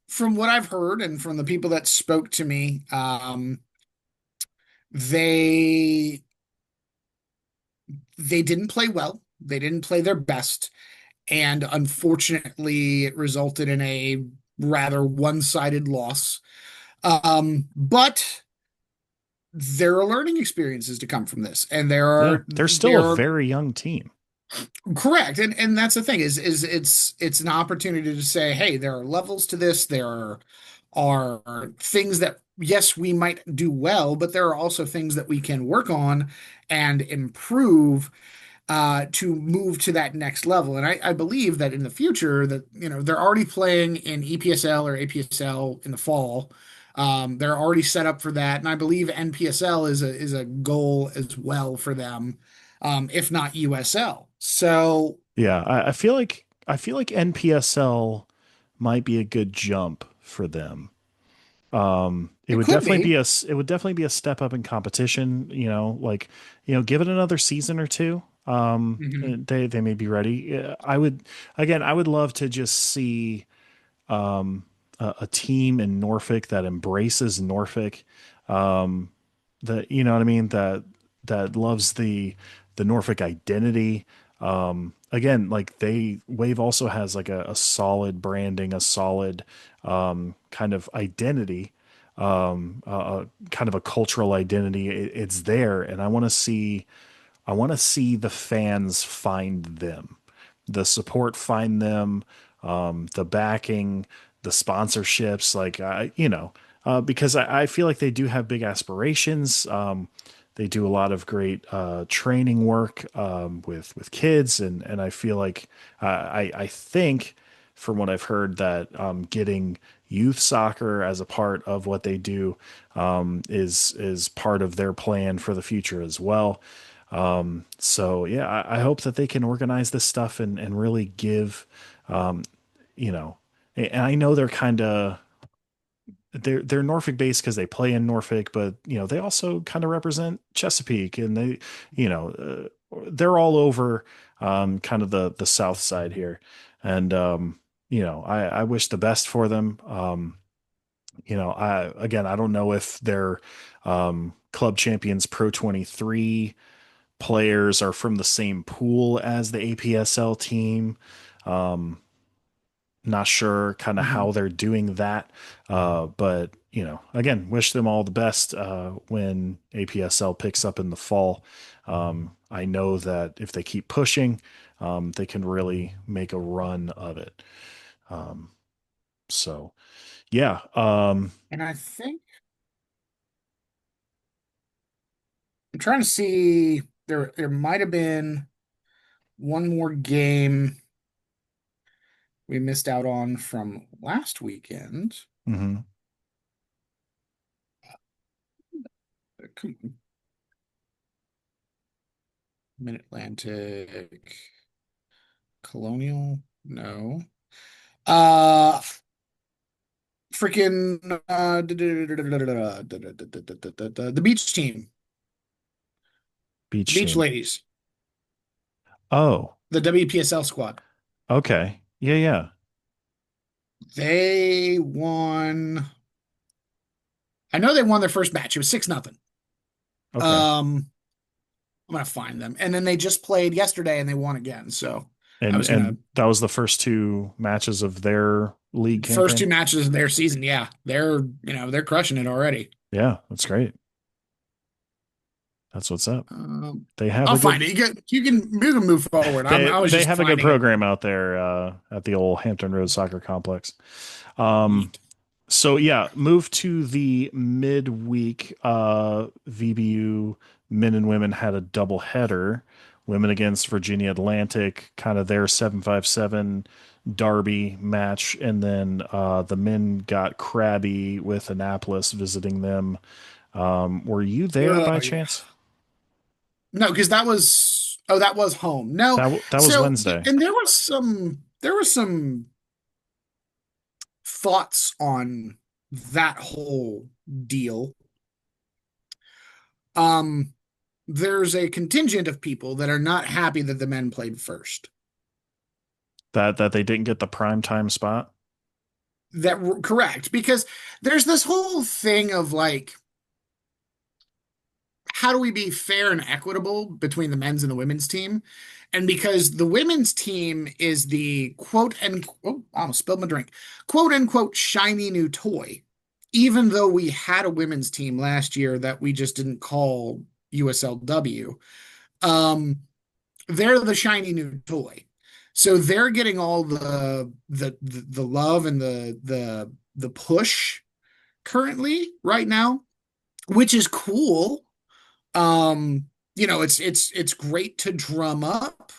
from what I've heard and from the people that spoke to me, they they didn't play well. They didn't play their best, and unfortunately, it resulted in a rather one-sided loss. But there are learning experiences to come from this, and there Yeah. are They're still a there are very young team. correct, and that's the thing is it's an opportunity to say, hey, there are levels to this. There are things that yes, we might do well, but there are also things that we can work on and improve to move to that next level. And I believe that in the future that, they're already playing in EPSL or APSL in the fall. They're already set up for that. And I believe NPSL is a goal as well for them, if not USL. So Yeah. I feel like NPSL might be a good jump for them. it could be. It would definitely be a step up in competition, like, give it another season or two. Mhm. They may be ready. I would, again, I would love to just see a team in Norfolk that embraces Norfolk, that, you know what I mean, that loves the Norfolk identity. Again, like Wave also has like a solid branding, a solid kind of identity, kind of a cultural identity. It's there, and I want to see the fans find them, the support find them, the backing, the sponsorships, like because I feel like they do have big aspirations. They do a lot of great training work with kids, and I feel like I think from what I've heard that getting youth soccer as a part of what they do is part of their plan for the future as well. So yeah, I hope that they can organize this stuff and really give, um, you know, and I know they're Norfolk based because they play in Norfolk, but they also kind of represent Chesapeake, and they're all over kind of the South side here, and I wish the best for them. I don't know if they're Club Champions Pro 23 players are from the same pool as the APSL team. Um, Not sure kind of how Mhm. they're doing that. But, again, wish them all the best when APSL picks up in the fall. I know that if they keep pushing, they can really make a run of it. Um, so, yeah. And I think I'm trying to see, there might have been one more game we missed out on from last weekend. Mhm. Mid-Atlantic Colonial? No. Uh Freaking the beach team, the Beach beach team. ladies, Oh, the WPSL squad. okay. Yeah, yeah. They won. I know they won their first match. It was 6-0. Okay. Um, I'm gonna find them. And then they just played yesterday and they won again. So I was gonna And that was the first two matches of their league first campaign. two matches of their season. Yeah, they're crushing it already. Yeah, that's great. That's what's up. Um, They have I'll a find good it. You can move forward. I was they just have a good finding it. program out there at the old Hampton Road Soccer Complex. Um, Neat. so yeah, move to the midweek. VBU men and women had a double header women against Virginia Atlantic, kind of their 757 Derby match, and then the men got crabby with Annapolis visiting them. Were you there by Oh yeah. chance? No, because that was home. No. That was So Wednesday. and there was some thoughts on that whole deal. Um, there's a contingent of people that are not happy that the men played first. That they didn't get the prime time spot. That correct, because there's this whole thing of like, how do we be fair and equitable between the men's and the women's team? And because the women's team is the quote and oh, I almost spilled my drink, quote unquote shiny new toy, even though we had a women's team last year that we just didn't call USLW, um, they're the shiny new toy. So they're getting all the love and the push currently right now, which is cool. It's great to drum up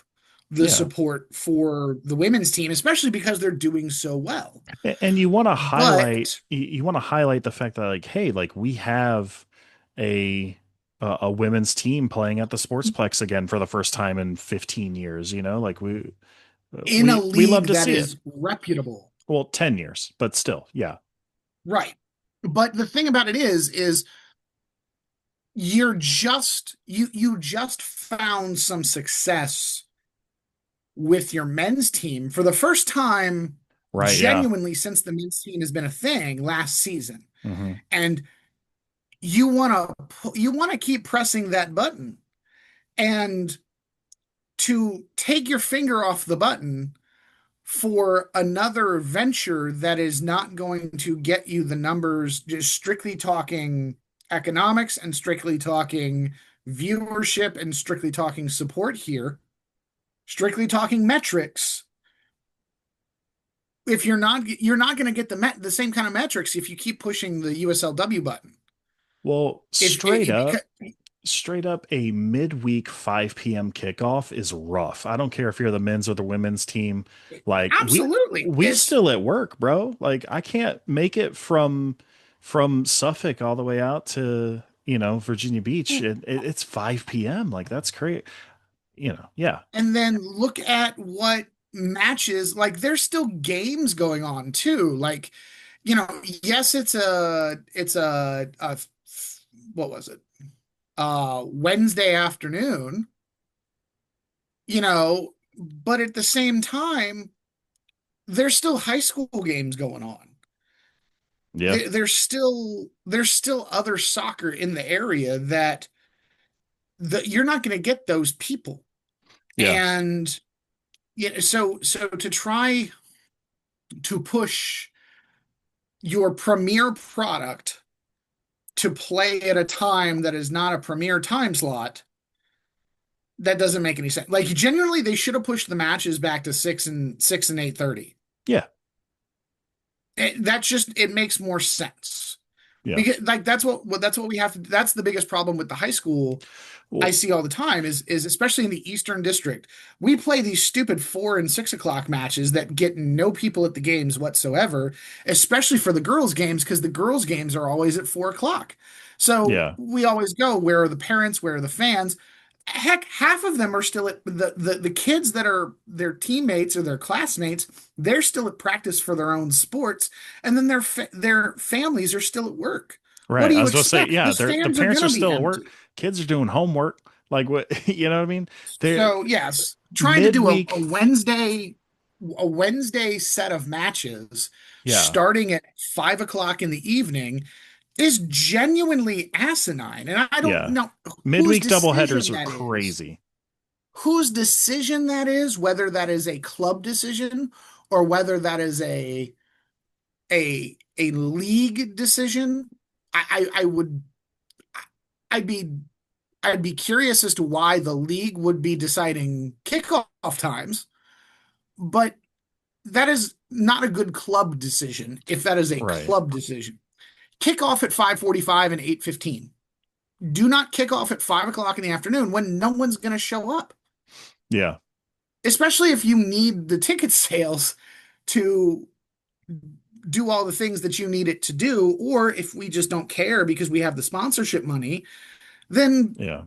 the Yeah. support for the women's team, especially because they're doing so well. And you want to highlight But you want to highlight the fact that like, hey, like we have a a women's team playing at the Sportsplex again for the first time in 15 years, like in a we love league to that see it. is reputable, Well, 10 years, but still, yeah. right? But the thing about it is you just found some success with your men's team for the first time Right, yeah. genuinely since the men's team has been a thing last season. Hmm. And you want to keep pressing that button, and to take your finger off the button for another venture that is not going to get you the numbers, just strictly talking economics and strictly talking viewership and strictly talking support here, strictly talking metrics. If you're not going to get the same kind of metrics if you keep pushing the USLW button. Well, If it, because straight up a midweek 5 p.m. kickoff is rough. I don't care if you're the men's or the women's team. Like absolutely we it's still at work, bro. Like I can't make it from Suffolk all the way out to, Virginia Beach. It's 5 p.m. Like that's crazy. Yeah. And then look at what matches, like there's still games going on too. Like, yes, it's a what was it? Wednesday afternoon, but at the same time, there's still high school games going on. Yeah. There's still other soccer in the area that you're not going to get those people. Yeah. And so to try to push your premier product to play at a time that is not a premier time slot, that doesn't make any sense. Like generally they should have pushed the matches back to 6 and 8:30. Yeah. It makes more sense. Yeah. Because like that's what we have to, that's the biggest problem with the high school I Well, see all the time is especially in the Eastern District. We play these stupid 4 and 6 o'clock matches that get no people at the games whatsoever, especially for the girls' games, because the girls' games are always at 4 o'clock. So yeah. we always go, where are the parents? Where are the fans? Heck, half of them are still at the kids that are their teammates or their classmates, they're still at practice for their own sports, and then their families are still at work. What Right. do I you was going to say, expect? The yeah, the stands are parents going are to be still at work. empty. Kids are doing homework. Like what, you know what I mean? They're So yes, trying to do a, midweek. a Wednesday a Wednesday set of matches Yeah. starting at 5 o'clock in the evening is genuinely asinine. And I don't Yeah. know whose Midweek doubleheaders decision are that is. crazy. Whose decision that is, whether that is a club decision or whether that is a league decision. I would I'd be I'd be curious as to why the league would be deciding kickoff times, but that is not a good club decision if that is a Right. club decision. Kick off at 5:45 and 8:15. Do not kick off at 5 o'clock in the afternoon when no one's going to show up. Yeah. especially if you need the ticket sales to do all the things that you need it to do, or if we just don't care because we have the sponsorship money, then Yeah.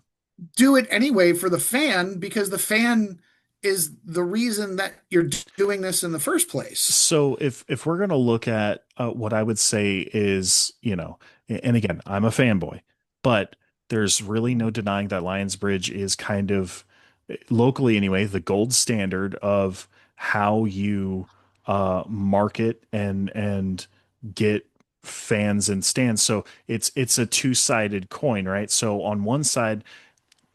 do it anyway for the fan because the fan is the reason that you're doing this in the first place. So if we're going to look at what I would say is, and again, I'm a fanboy, but there's really no denying that Lionsbridge is kind of locally anyway, the gold standard of how you market and get fans and stands. So it's a two-sided coin, right? So on one side,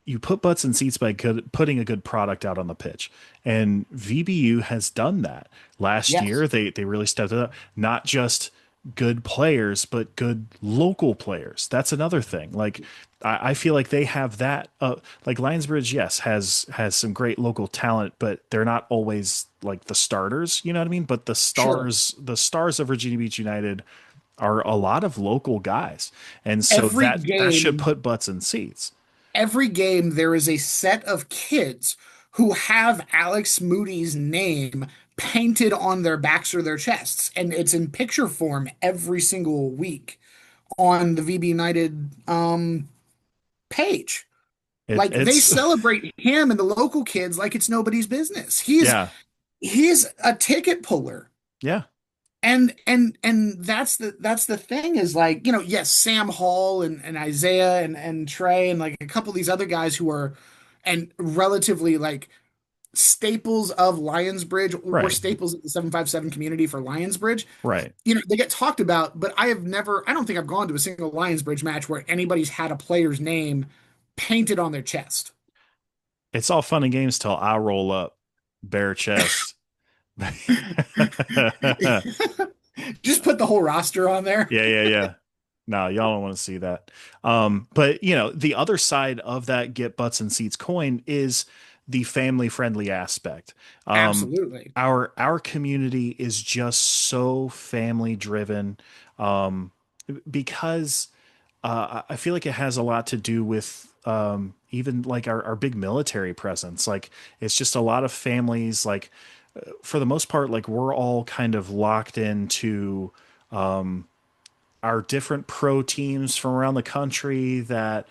you put butts in seats by putting a good product out on the pitch. And VBU has done that. Last Yes, year, they really stepped it up. Not just good players, but good local players. That's another thing. Like I feel like they have that. Like Lionsbridge, yes, has some great local talent, but they're not always like the starters. You know what I mean? But sure. the stars of Virginia Beach United are a lot of local guys, and so Every that should game put butts in seats. every game there is a set of kids who have Alex Moody's name painted on their backs or their chests, and it's in picture form every single week on the VB United page. It, Like they it's celebrate him and the local kids like it's nobody's business. He's yeah, he's a ticket puller. yeah, And that's the thing is like, yes, Sam Hall and Isaiah and Trey and like a couple of these other guys who are and relatively like staples of Lionsbridge or right, staples of the 757 community for Lionsbridge. right. They get talked about, but I don't think I've gone to a single Lionsbridge match where anybody's had a player's name painted on their chest. It's all fun and games till I roll up bare chest. Yeah, Just put the whole roster on there. yeah, yeah. No, y'all don't want to see that. But the other side of that get butts and seats coin is the family friendly aspect. Um, Absolutely. our community is just so family driven. Because I feel like it has a lot to do with even like our big military presence. Like it's just a lot of families, like for the most part, like we're all kind of locked into our different pro teams from around the country that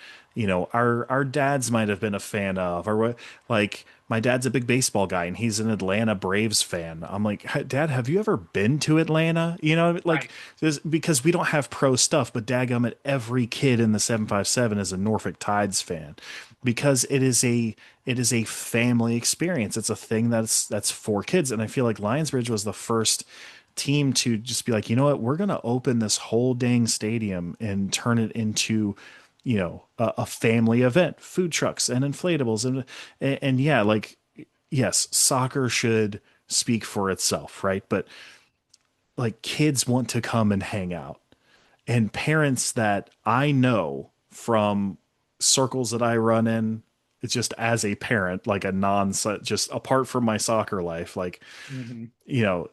our dads might have been a fan of, or what. Like my dad's a big baseball guy and he's an Atlanta Braves fan. I'm like, Dad, have you ever been to Atlanta? Like Right. because we don't have pro stuff, but dadgummit, every kid in the 757 is a Norfolk Tides fan because it is a family experience. It's a thing that's for kids, and I feel like Lionsbridge was the first team to just be like, you know what, we're going to open this whole dang stadium and turn it into, a family event, food trucks and inflatables. And yeah, like, yes, soccer should speak for itself, right? But like kids want to come and hang out, and parents that I know from circles that I run in, it's just as a parent, like a non, just apart from my soccer life, like Mhm.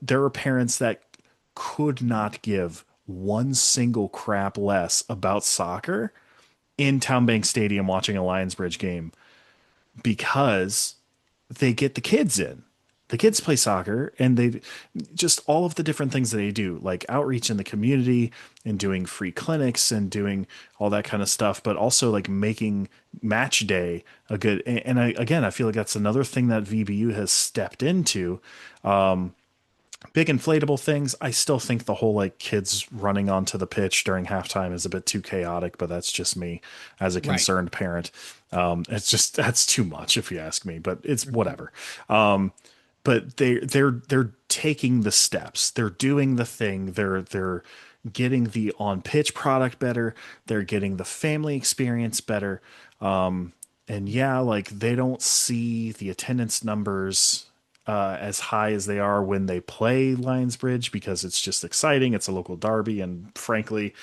there are parents that could not give one single crap less about soccer in Town Bank Stadium watching a Lionsbridge game because they get the kids in. The kids play soccer and they just all of the different things that they do, like outreach in the community and doing free clinics and doing all that kind of stuff, but also like making match day a good. And again, I feel like that's another thing that VBU has stepped into. Big inflatable things. I still think the whole like kids running onto the pitch during halftime is a bit too chaotic, but that's just me as a Right. concerned parent. It's just that's too much if you ask me, but it's Mhm. whatever. But they're taking the steps. They're doing the thing. They're getting the on pitch product better. They're getting the family experience better. And yeah, like they don't see the attendance numbers as high as they are when they play Lionsbridge because it's just exciting. It's a local derby, and frankly,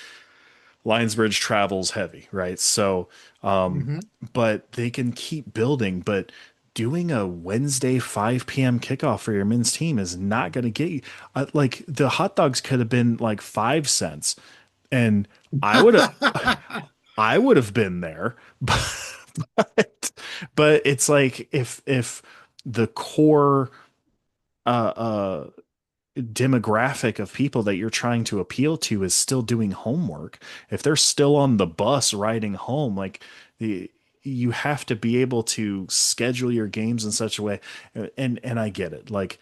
Lionsbridge travels heavy, right? So, Mhm. but they can keep building. But doing a Wednesday 5 p.m. kickoff for your men's team is not going to get you. Like the hot dogs could have been like 5 cents, and I would have. I would have been there, but but it's like if the core uh, uh, demographic of people that you're trying to appeal to is still doing homework. If they're still on the bus riding home, like the you have to be able to schedule your games in such a way. And I get it. Like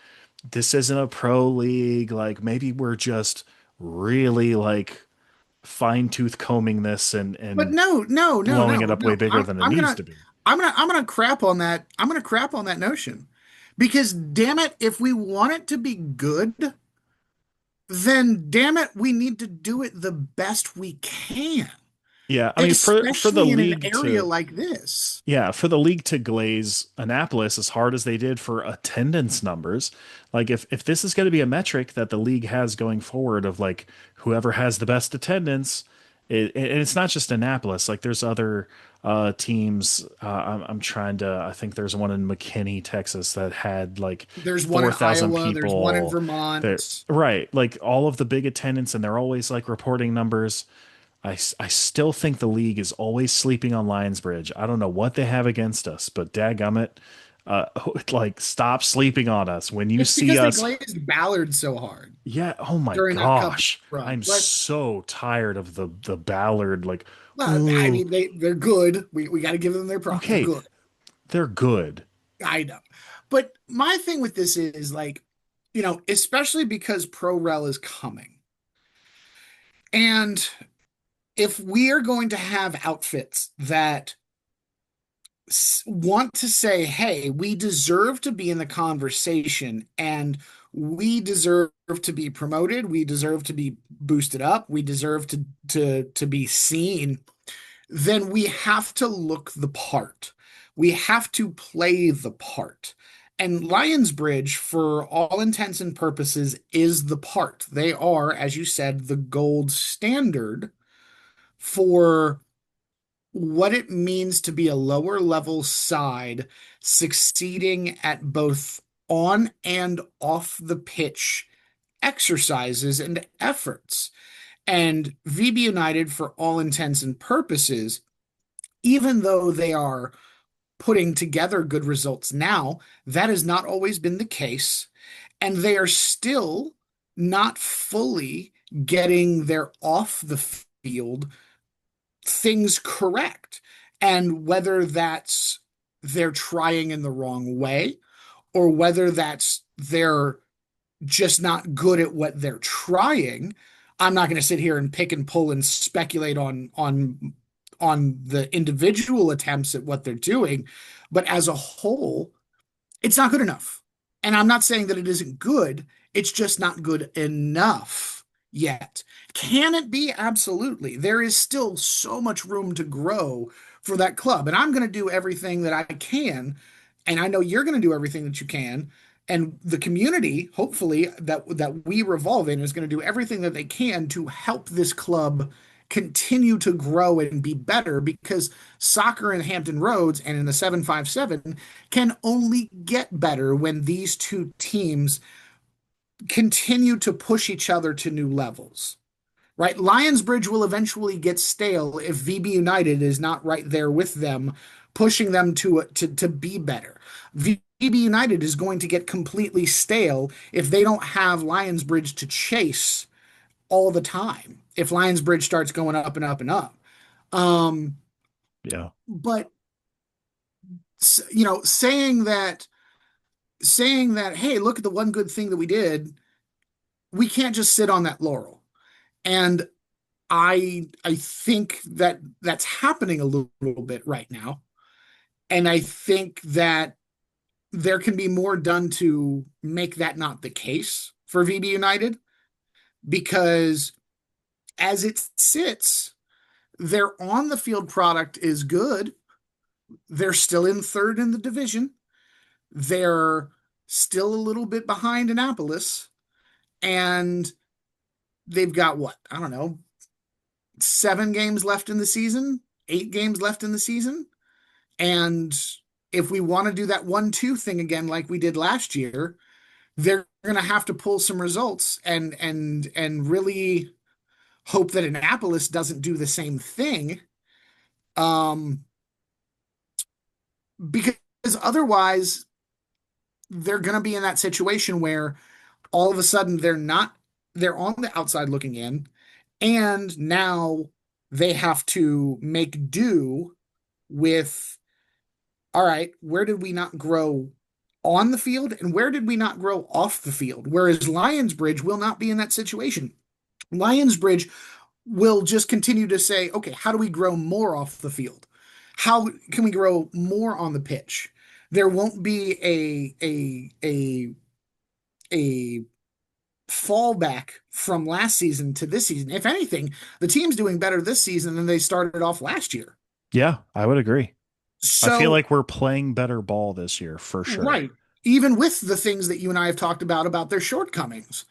this isn't a pro league. Like maybe we're just really like fine tooth combing this But and no, no, no, blowing it no, up way no. bigger than it I'm needs gonna to be. I'm gonna crap on that. I'm gonna crap on that notion. Because damn it, if we want it to be good, then damn it, we need to do it the best we can, Yeah, I mean for the especially in an league area to like this. Yeah, for the league to glaze Annapolis as hard as they did for attendance numbers, like if this is going to be a metric that the league has going forward of like whoever has the best attendance, and it's not just Annapolis. Like there's other teams. I'm trying to. I think there's one in McKinney, Texas, that had like There's one in 4,000 Iowa, there's one in people. There, Vermont. right? Like all of the big attendance, and they're always like reporting numbers. I still think the league is always sleeping on Lionsbridge. I don't know what they have against us, but dadgummit, uh, like stop sleeping on us when you It's see because they us. glazed Ballard so hard Yeah, oh my during that cup gosh, run. I'm so tired of the Ballard. Like, Well, I oh, mean they're good. We got to give them their props. They're okay, good. they're good. I know. But my thing with this is like, especially because Pro Rel is coming. And if we are going to have outfits that want to say, hey, we deserve to be in the conversation and we deserve to be promoted, we deserve to be boosted up, we deserve to be seen, then we have to look the part. We have to play the part. And Lionsbridge, for all intents and purposes, is the part. They are, as you said, the gold standard for what it means to be a lower level side succeeding at both on and off the pitch exercises and efforts. And VB United, for all intents and purposes, even though they are putting together good results now, that has not always been the case. And they are still not fully getting their off the field things correct. And whether that's they're trying in the wrong way or whether that's they're just not good at what they're trying, I'm not going to sit here and pick and pull and speculate on the individual attempts at what they're doing, but as a whole, it's not good enough. And I'm not saying that it isn't good, it's just not good enough yet. Can it be? Absolutely. There is still so much room to grow for that club. And I'm going to do everything that I can. And I know you're going to do everything that you can. And the community, hopefully, that we revolve in is going to do everything that they can to help this club continue to grow and be better because soccer in Hampton Roads and in the 757 can only get better when these two teams continue to push each other to new levels. Right? Lionsbridge will eventually get stale if VB United is not right there with them, pushing them to be better. VB United is going to get completely stale if they don't have Lionsbridge to chase all the time. If Lionsbridge starts going up and up and up. Um, Yeah, but saying that, hey, look at the one good thing that we did, we can't just sit on that laurel. And I think that that's happening a little bit right now. And I think that there can be more done to make that not the case for VB United because as it sits, their on the field product is good. They're still in third in the division. They're still a little bit behind Annapolis. And they've got what? I don't know, 7 games left in the season, 8 games left in the season. And if we want to do that 1-2 thing again, like we did last year, they're going to have to pull some results and really hope that Annapolis doesn't do the same thing. Um, because otherwise, they're going to be in that situation where all of a sudden they're on the outside looking in, and now they have to make do with, all right, where did we not grow on the field and where did we not grow off the field? Whereas Lionsbridge will not be in that situation. Lionsbridge will just continue to say, okay, how do we grow more off the field? How can we grow more on the pitch? There won't be a fallback from last season to this season. If anything, the team's doing better this season than they started off last year. Yeah, I would agree. I feel So, like we're playing better ball this year for sure. right, even with the things that you and I have talked about their shortcomings,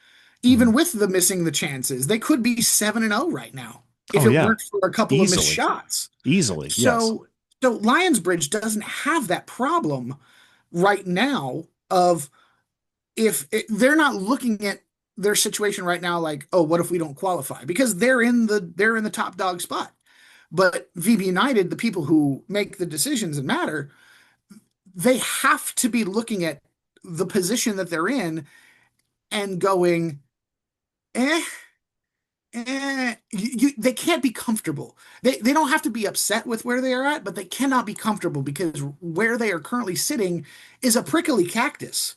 Mhm. even with the missing the chances, they could be 7-0 right now if Oh it yeah, weren't for a couple of missed easily, shots. easily. Yes. So Lionsbridge doesn't have that problem right now of they're not looking at their situation right now like, oh, what if we don't qualify? Because they're in the top dog spot. But VB United, the people who make the decisions and matter, they have to be looking at the position that they're in and going, eh, they can't be comfortable. They don't have to be upset with where they are at, but they cannot be comfortable because where they are currently sitting is a prickly cactus.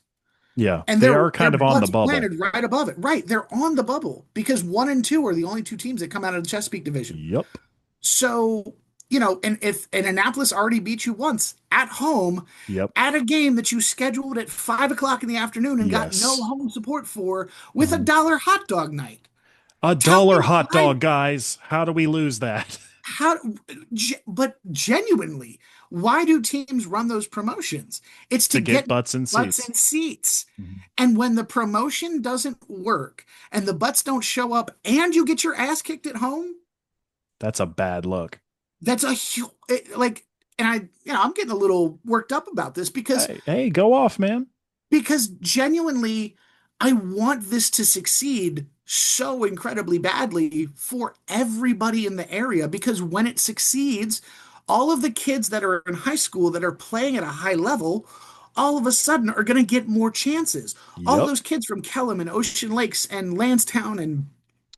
Yeah, And they their are their kind of on the butt's bubble. planted right above it. Right, they're on the bubble because 1 and 2 are the only two teams that come out of the Chesapeake division. Yep. So, and if and Annapolis already beat you once at home Yep. at a game that you scheduled at 5 o'clock in the afternoon and got no Yes. home support for with a Mhm. dollar hot dog night. A Tell dollar me hot why dog, guys. How do we lose that? how but genuinely, why do teams run those promotions? It's to To get get butts and butts seats. in seats. Mhm. And when the promotion doesn't work and the butts don't show up and you get your ass kicked at home, That's a bad look. that's a huge, like, and I'm getting a little worked up about this Hey, hey, go off, man. because genuinely, I want this to succeed so incredibly badly for everybody in the area because when it succeeds, all of the kids that are in high school that are playing at a high level all of a sudden are going to get more chances. All Yep. those kids from Kellam and Ocean Lakes and Lansdowne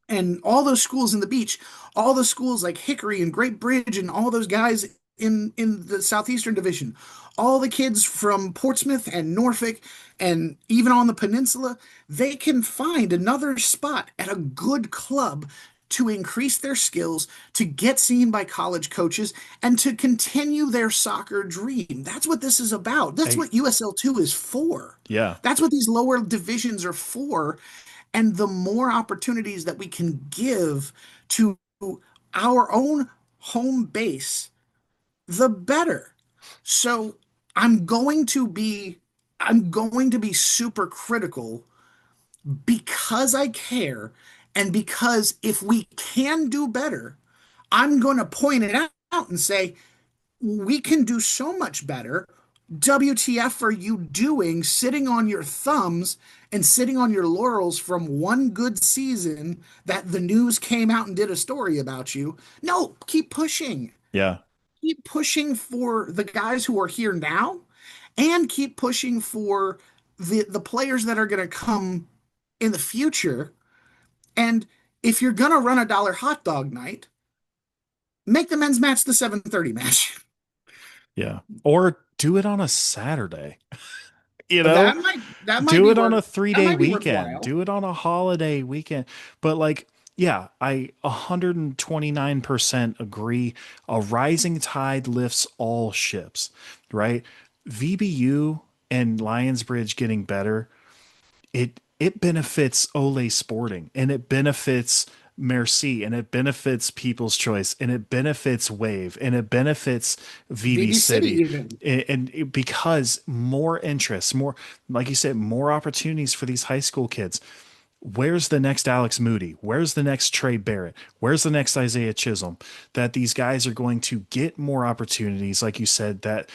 and all those schools in the beach, all those schools like Hickory and Great Bridge and all those guys in the Southeastern Division, all the kids from Portsmouth and Norfolk and even on the peninsula, they can find another spot at a good club to increase their skills, to get seen by college coaches, and to continue their soccer dream. That's what this is about. That's Hey, what USL2 is for. yeah. That's what these lower divisions are for. And the more opportunities that we can give to our own home base, the better. So I'm going to be I'm going to be super critical because I care and because if we can do better, I'm going to point it out and say we can do so much better. WTF are you doing sitting on your thumbs and sitting on your laurels from one good season that the news came out and did a story about you? No, keep pushing. Yeah. Keep pushing for the guys who are here now and keep pushing for the players that are going to come in the future. And if you're going to run a dollar hot dog night, make the men's match the 7:30 match. Yeah. Or do it on a Saturday. You know, That might do be it on a that 3 day might be weekend, worthwhile. do it on a holiday weekend. But like, yeah, I 129% agree. A rising tide lifts all ships, right? VBU and Lionsbridge getting better, it benefits Ole Sporting and it benefits Merci and it benefits People's Choice and it benefits Wave and it benefits VB VB City City. even. Because more interest, more, like you said, more opportunities for these high school kids. Where's the next Alex Moody? Where's the next Trey Barrett? Where's the next Isaiah Chisholm? That these guys are going to get more opportunities, like you said. Like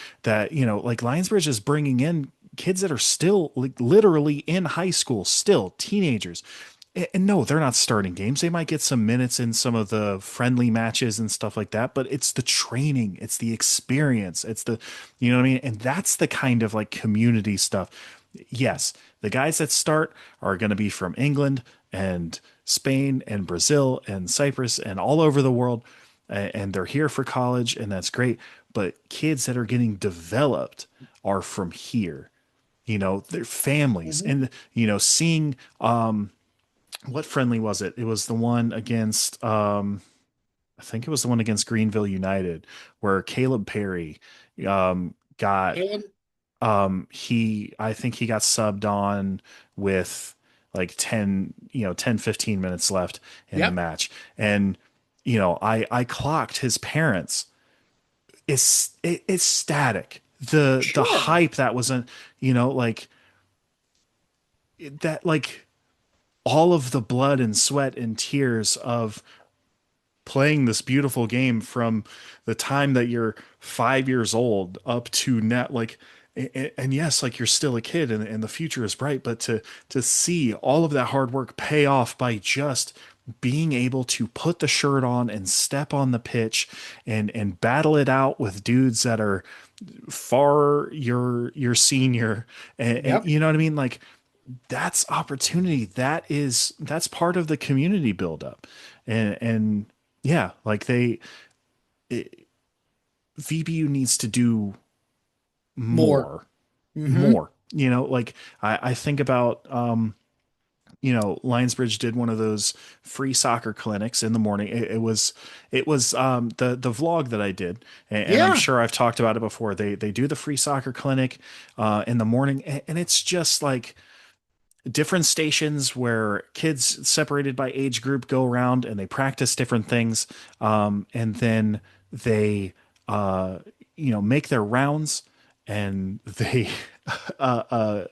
Lionsbridge is bringing in kids that are still like literally in high school, still teenagers. And no, they're not starting games. They might get some minutes in some of the friendly matches and stuff like that, but it's the training, it's the experience, it's the, you know what I mean? And that's the kind of like community stuff. Yes, the guys that start are going to be from England and Spain and Brazil and Cyprus and all over the world, and they're here for college, and that's great. But kids that are getting developed are from here. Their families, Mhm. and seeing what friendly was it? It was the one against I think it was the one against Greenville United where Caleb Perry got And he I think he got subbed on with like 10 15 minutes left in the yep, match. And I clocked his parents. It's static. The sure. hype that wasn't, like that, like all of the blood and sweat and tears of playing this beautiful game from the time that you're 5 years old up to now, like, and yes, like you're still a kid, and the future is bright, but to see all of that hard work pay off by just being able to put the shirt on and step on the pitch and battle it out with dudes that are far your senior, and Yep. you know what I mean, like that's opportunity. That's part of the community buildup. And yeah, like it, VBU needs to do More. more, Hmm. more. Like I think about Lionsbridge did one of those free soccer clinics in the morning. It was the vlog that I did, and I'm Yeah. sure I've talked about it before. They do the free soccer clinic in the morning, and it's just like different stations where kids separated by age group go around and they practice different things, and then they uh, make their rounds, and they uh, uh,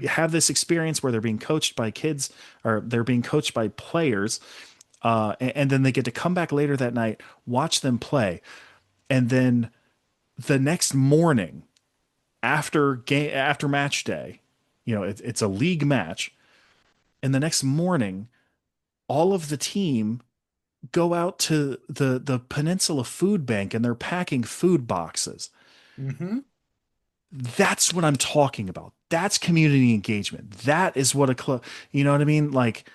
have this experience where they're being coached by kids, or they're being coached by players, and then they get to come back later that night, watch them play, and then the next morning after match day, it's a league match, and the next morning all of the team go out to the Peninsula Food Bank and they're packing food boxes. Hmm. That's what I'm talking about. That's community engagement. That is what a club, you know what I mean? Like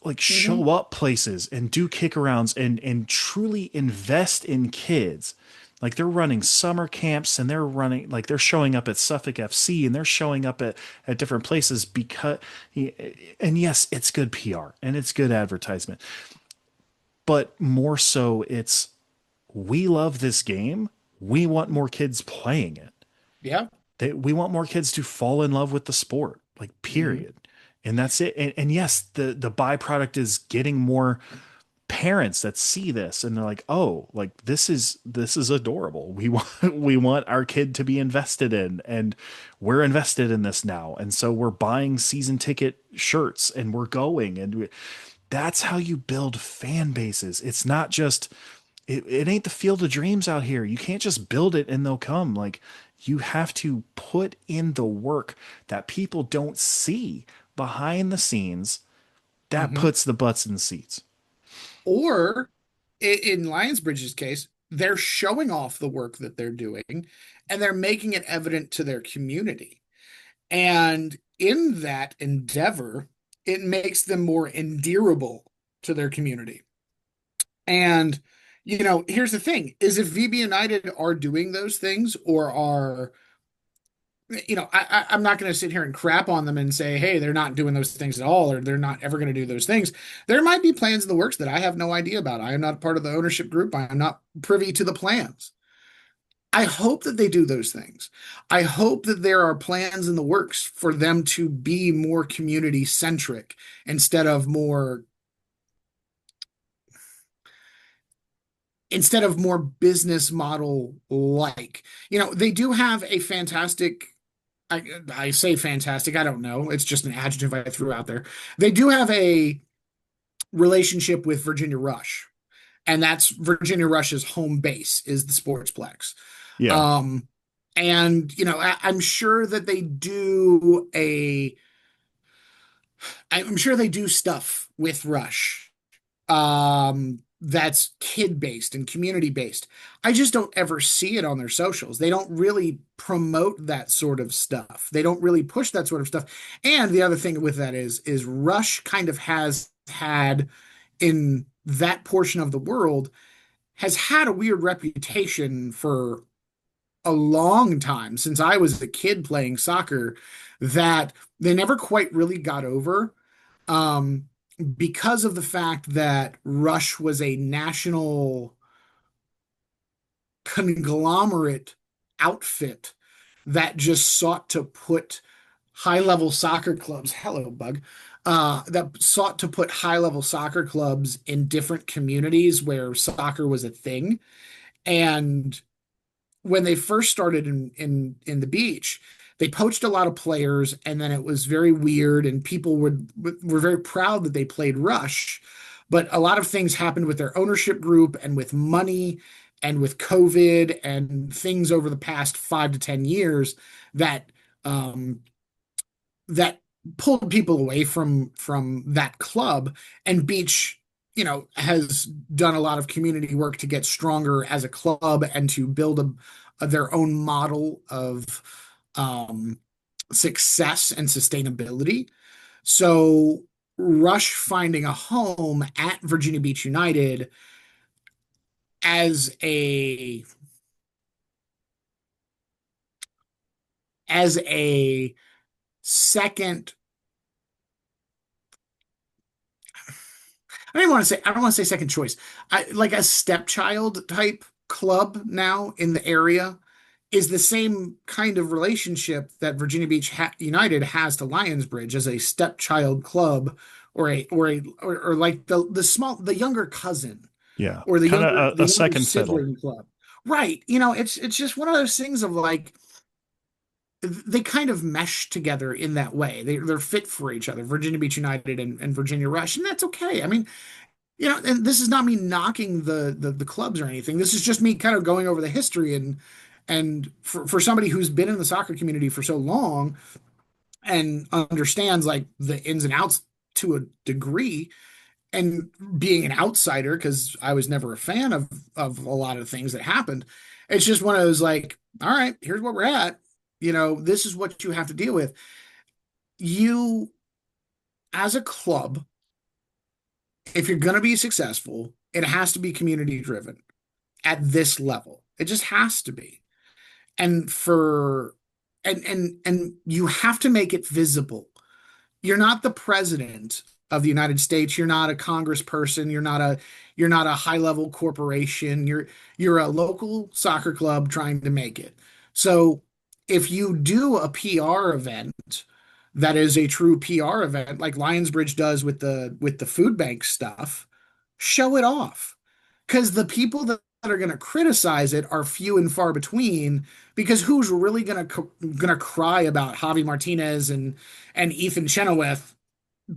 Hmm. show up places and do kick arounds and truly invest in kids. Like they're running summer camps, and they're showing up at Suffolk FC, and they're showing up at different places because, and yes, it's good PR and it's good advertisement, but more so it's, we love this game. We want more kids playing it. Yeah. We want more kids to fall in love with the sport, like Hmm. period. And that's it. And yes, the byproduct is getting more parents that see this and they're like, oh, like this is adorable. We want we want our kid to be invested in, and we're invested in this now. And so we're buying season ticket shirts and we're going, and that's how you build fan bases. It's not just it ain't the field of dreams out here. You can't just build it and they'll come. Like you have to put in the work that people don't see behind the scenes, that Hmm. puts the butts in seats. Or in Lionsbridge's case, they're showing off the work that they're doing and they're making it evident to their community. And in that endeavor, it makes them more endearable to their community. And, here's the thing is if VB United are doing those things or are, I'm not going to sit here and crap on them and say, hey, they're not doing those things at all, or they're not ever going to do those things. There might be plans in the works that I have no idea about. I am not part of the ownership group. I am not privy to the plans. I hope that they do those things. I hope that there are plans in the works for them to be more community centric instead of more business model like. They do have a fantastic, I say fantastic, I don't know. It's just an adjective I threw out there. They do have a relationship with Virginia Rush, and that's Virginia Rush's home base is the Sportsplex. Yeah. Um, and I'm sure that I'm sure they do stuff with Rush. that's kid based and community based. I just don't ever see it on their socials. They don't really promote that sort of stuff. They don't really push that sort of stuff. And the other thing with that is Rush kind of has had in that portion of the world has had a weird reputation for a long time since I was a kid playing soccer that they never quite really got over. Um, because of the fact that Rush was a national conglomerate outfit that just sought to put high level soccer clubs, hello, bug, that sought to put high level soccer clubs in different communities where soccer was a thing. And when they first started in the beach, they poached a lot of players, and then it was very weird, and people were very proud that they played Rush, but a lot of things happened with their ownership group and with money and with COVID and things over the past 5 to 10 years that um, that pulled people away from that club. And Beach, has done a lot of community work to get stronger as a club and to build their own model of um, success and sustainability. So Rush finding a home at Virginia Beach United as a second, I don't want to say second choice. Like a stepchild type club now in the area is the same kind of relationship that Virginia Beach United has to Lionsbridge as a stepchild club, or like the younger cousin, Yeah. or Kind of the a younger second fiddle. sibling club. Right. It's just one of those things of like they kind of mesh together in that way. They're fit for each other, Virginia Beach United and Virginia Rush, and that's okay. I mean, and this is not me knocking the clubs or anything. This is just me kind of going over the history, and for somebody who's been in the soccer community for so long and understands like the ins and outs to a degree, and being an outsider because I was never a fan of a lot of things that happened. It's just one of those like, all right, here's where we're at. This is what you have to deal with. You, as a club, if you're going to be successful, it has to be community driven at this level. It just has to be. And for and you have to make it visible. You're not the president of the United States. You're not a congressperson. You're not a high level corporation. You're a local soccer club trying to make it. So if you do a PR event that is a true PR event, like Lionsbridge does with the food bank stuff, show it off. Because the people that are going to criticize it are few and far between. Because who's really going to cry about Javi Martinez and Ethan Chenoweth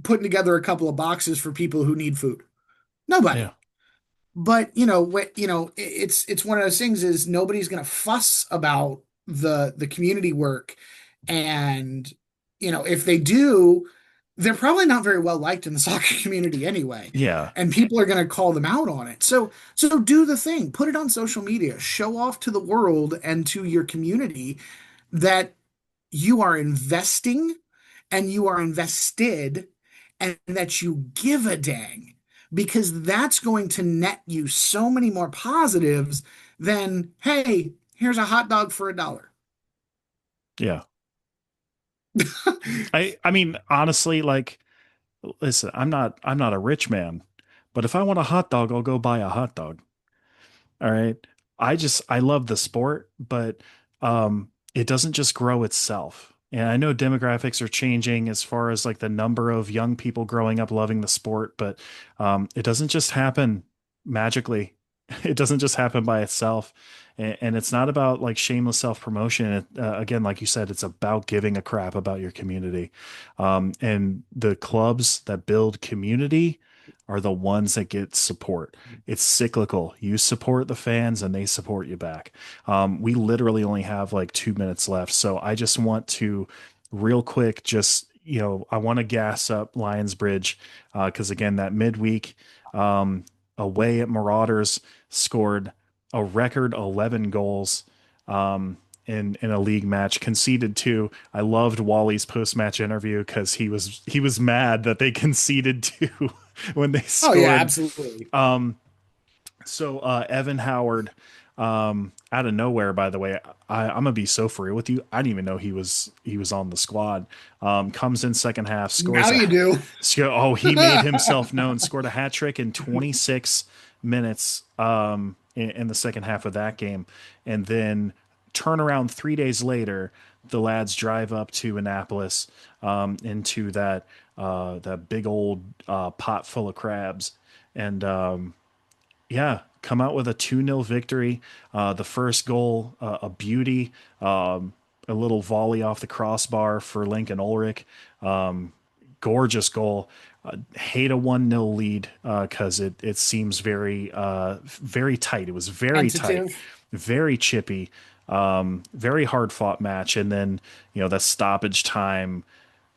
putting together a couple of boxes for people who need food? Yeah. Nobody. But it's one of those things is nobody's going to fuss about the community work, and if they do, they're probably not very well liked in the soccer community anyway, Yeah. and people are going to call them out on it. So do the thing, put it on social media, show off to the world and to your community that you are investing and you are invested and that you give a dang, because that's going to net you so many more positives than, hey, here's a hot dog for $1. Yeah. I mean, honestly, like, listen, I'm not a rich man, but if I want a hot dog, I'll go buy a hot dog. All right. I love the sport, but it doesn't just grow itself. And I know demographics are changing as far as like the number of young people growing up loving the sport, but it doesn't just happen magically. It doesn't just happen by itself. And it's not about like shameless self promotion. Again, like you said, it's about giving a crap about your community. And the clubs that build community are the ones that get support. It's cyclical. You support the fans and they support you back. We literally only have like 2 minutes left. So I just want to real quick, I want to gas up Lionsbridge because again, that midweek, away at Marauders, scored a record 11 goals in a league match, conceded two. I loved Wally's post-match interview because he was mad that they conceded two when they Oh yeah, scored. absolutely. So Evan Howard, out of nowhere, by the way, I'm gonna be so free with you. I didn't even know he was on the squad. Comes in second half, Now scores you do. he made himself known, scored a hat trick in 26 minutes in the second half of that game, and then turn around 3 days later. The lads drive up to Annapolis into that big old pot full of crabs, and yeah, come out with a 2-0 victory. The first goal, a beauty, a little volley off the crossbar for Lincoln Ulrich. Gorgeous goal. Hate a 1-0 lead because it seems very tight. It was very tight, Tentative. very chippy, very hard fought match. And then, that stoppage time,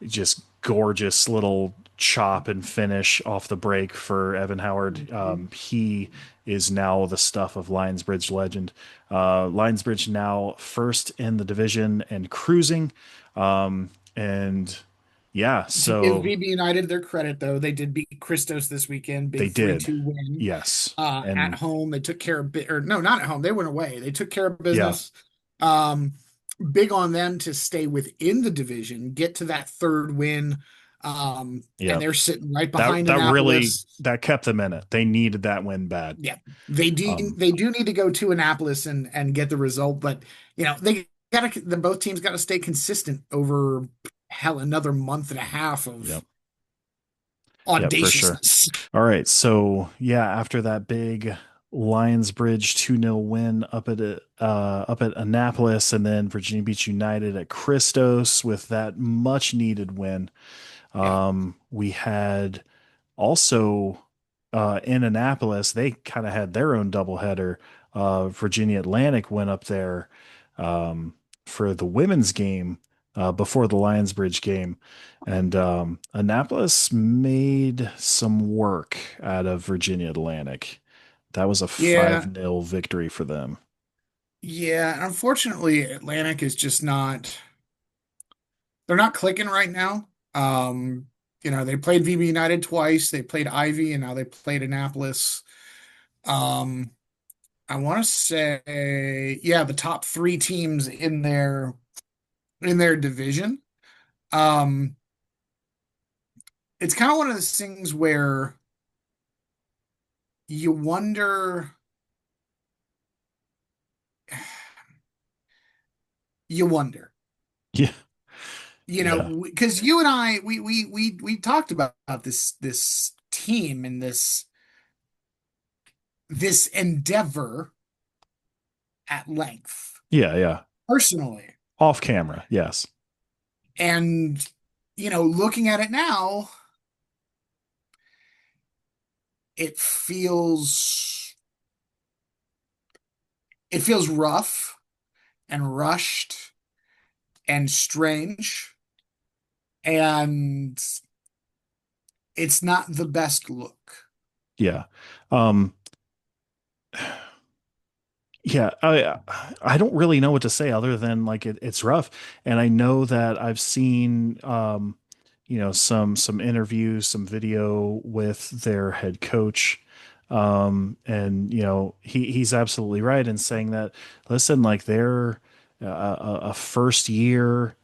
just gorgeous little chop and finish off the break for Evan Howard. Mhm. He is now the stuff of Lionsbridge legend. Lionsbridge now first in the division and cruising. And yeah, To give so VB United their credit, though, they did beat Christos this weekend, they big three did. two win. Yes. At And home, they took care of or no, not at home. They went away. They took care of yeah, business. Um, Big on them to stay within the division, get to that third win. And yeah. they're sitting right That behind that really Annapolis. that kept them in it. They needed that win bad. Yeah, they do. Um, They do need to go to Annapolis and get the result, but they gotta. The both teams got to stay consistent over hell another month and a half of yep. Yep, for sure. audaciousness. All right. So yeah, after that big Lionsbridge 2-0 win up at Annapolis, and then Virginia Beach United at Christos with that much needed win. Yeah, We had also in Annapolis, they kind of had their own doubleheader. Virginia Atlantic went up there for the women's game before the Lionsbridge game. And Annapolis made some work out of Virginia Atlantic. That was a yeah, 5-0 victory for them. yeah. Unfortunately, Atlantic is just not. They're not clicking right now. They played VB United twice. They played Ivy, and now they played Annapolis. Um, I want to say, yeah, the top three teams in their division. Um, it's kind of one of those things where you wonder, you wonder, Yeah. Yeah. because you and I, we talked about this team and this endeavor at length Yeah. Yeah. personally, Off camera. Yes. and looking at it now, it feels rough and rushed and strange, and it's not the best look. Yeah. Um, Yeah, I don't really know what to say other than like it's rough, and I know that I've seen some interviews, some video with their head coach, and he's absolutely right in saying that. Listen, like they're a first year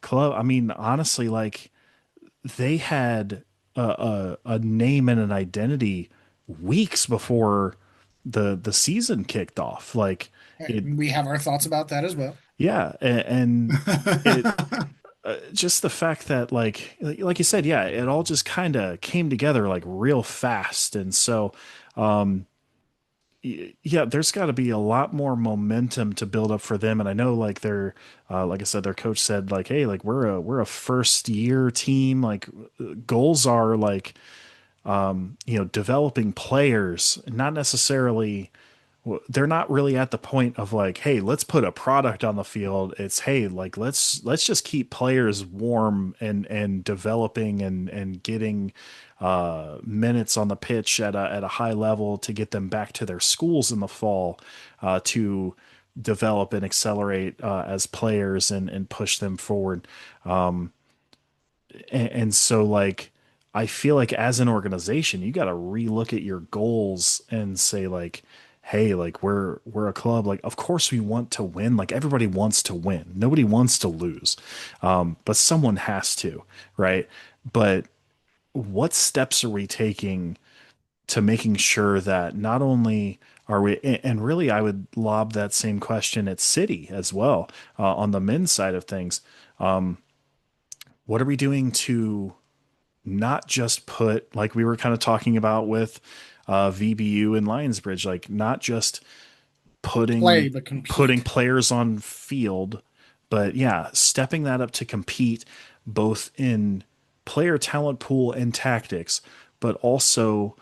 club. I mean, honestly, like they had a name and an identity weeks before the season kicked off. Like it, We have our thoughts about that as well. yeah, and it just the fact that like you said, yeah, it all just kind of came together like real fast, and so um yeah, there's got to be a lot more momentum to build up for them. And I know like they're like I said, their coach said like, hey, like we're a first year team. Like goals are like developing players, not necessarily they're not really at the point of like, hey, let's put a product on the field. It's, hey, like let's just keep players warm and developing and getting minutes on the pitch at a high level to get them back to their schools in the fall to develop and accelerate as players and push them forward. And so like I feel like as an organization, you got to relook at your goals and say like, hey, like we're a club. Like, of course we want to win. Like everybody wants to win. Nobody wants to lose, but someone has to, right? But what steps are we taking to making sure that not only are we, and really I would lob that same question at City as well on the men's side of things. What are we doing to not just put, like we were kind of talking about with VBU and Lionsbridge, like not just Play putting but putting compete. players on field, but yeah, stepping that up to compete both in player talent pool and tactics, but also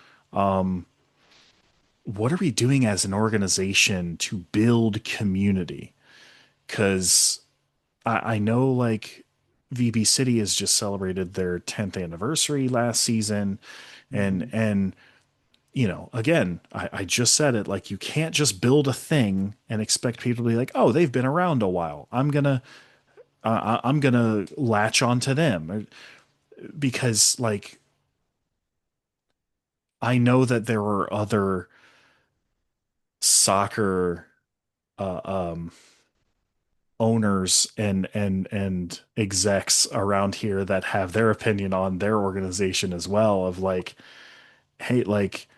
what are we doing as an organization to build community? Because I know like VB City has just celebrated their 10th anniversary last season, and Mhm. you know, again, I just said it, like you can't just build a thing and expect people to be like, oh, they've been around a while. I'm gonna latch on to them because like I know that there are other soccer uh, um, owners and execs around here that have their opinion on their organization as well. Of like, hey, like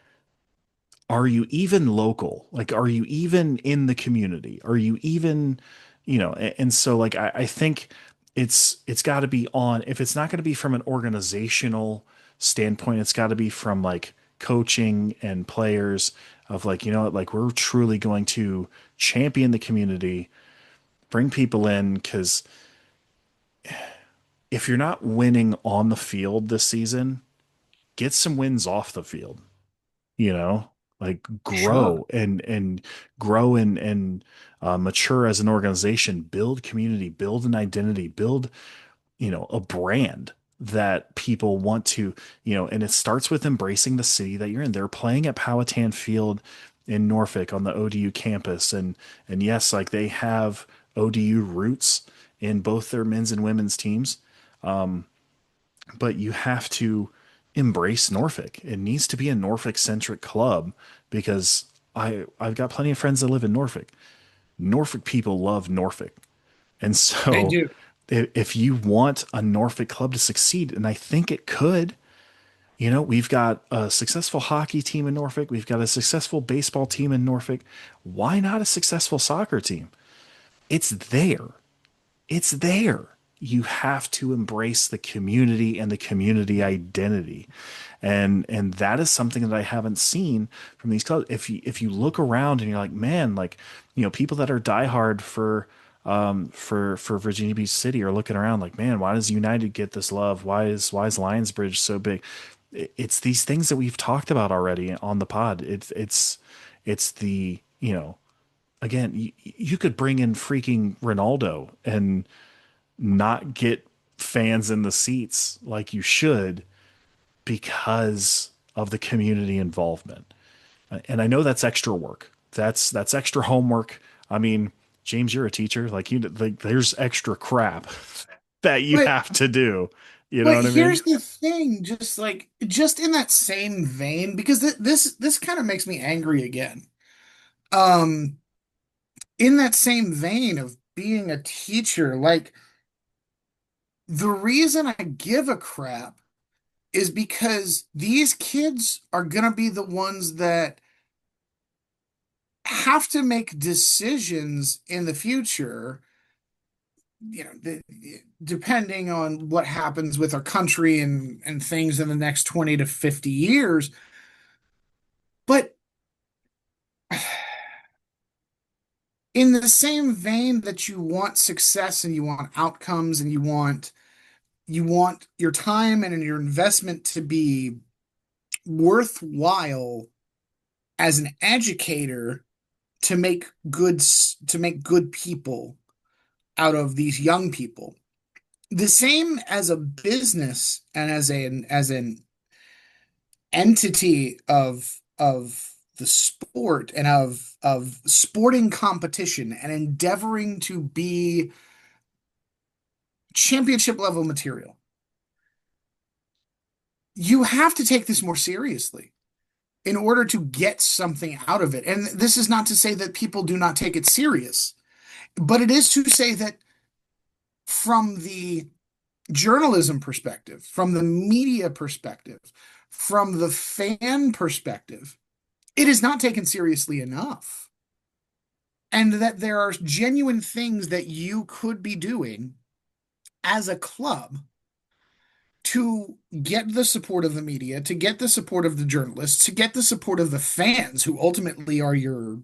are you even local? Like, are you even in the community? Are you even, you know, and so like I think it's got to be on, if it's not going to be from an organizational standpoint, it's got to be from like coaching and players of like, you know what, like we're truly going to champion the community, bring people in, because if you're not winning on the field this season, get some wins off the field, you know, like Sure. grow and grow and mature as an organization, build community, build an identity, build, you know, a brand that people want to, you know, and it starts with embracing the city that you're in. They're playing at Powhatan Field in Norfolk on the ODU campus. And yes, like they have ODU roots in both their men's and women's teams, but you have to embrace Norfolk. It needs to be a Norfolk centric club because I've got plenty of friends that live in Norfolk. Norfolk people love Norfolk. And They so do. if you want a Norfolk club to succeed, and I think it could, you know, we've got a successful hockey team in Norfolk, we've got a successful baseball team in Norfolk. Why not a successful soccer team? It's there. It's there. You have to embrace the community and the community identity. And that is something that I haven't seen from these clubs. If you look around and you're like, man, like, you know, people that are diehard for Virginia Beach City are looking around like, man, why does United get this love? Why is Lionsbridge so big? It's these things that we've talked about already on the pod. It's the, you know, again, you could bring in freaking Ronaldo and not get fans in the seats like you should because of the community involvement. And I know that's extra work. That's extra homework. I mean, James, you're a teacher. Like you, like there's extra crap that you But have to do. You know but what I mean? here's the thing, just in that same vein, because this kind of makes me angry again. Um, in that same vein of being a teacher, like the reason I give a crap is because these kids are gonna be the ones that have to make decisions in the future, depending on what happens with our country and things in the next 20 to 50 years. But in the same vein that you want success and you want outcomes and you want your time and your investment to be worthwhile as an educator, to make good people out of these young people. The same as a business and as an entity of the sport and of sporting competition and endeavoring to be championship level material. You have to take this more seriously in order to get something out of it. And this is not to say that people do not take it serious, but it is to say that from the journalism perspective, from the media perspective, from the fan perspective, it is not taken seriously enough. And that there are genuine things that you could be doing as a club to get the support of the media, to get the support of the journalists, to get the support of the fans, who ultimately are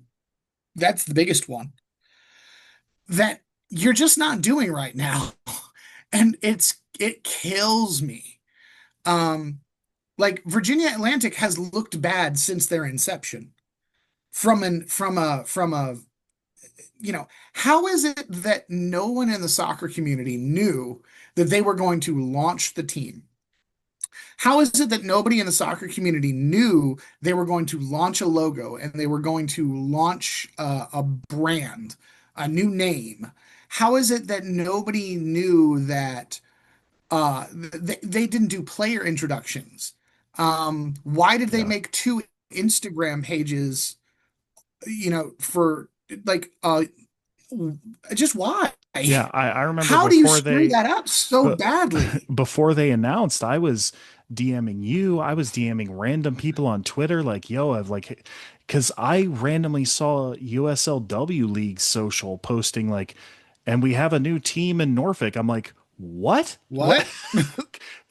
that's the biggest one, that you're just not doing right now. And it kills me. Um, like Virginia Atlantic has looked bad since their inception. From a how is it that no one in the soccer community knew that they were going to launch the team? How is it that nobody in the soccer community knew they were going to launch a logo and they were going to launch a brand, a new name? How is it that nobody knew that they didn't do player introductions? Why did they Yeah. make two Instagram pages, for like just why? Yeah, I remember How do you screw that up so but badly? before they announced, I was DMing you, I was DMing random people on Twitter, like, yo, I've like, because I randomly saw USLW League social posting like, and we have a new team in Norfolk. I'm like, what? What? What?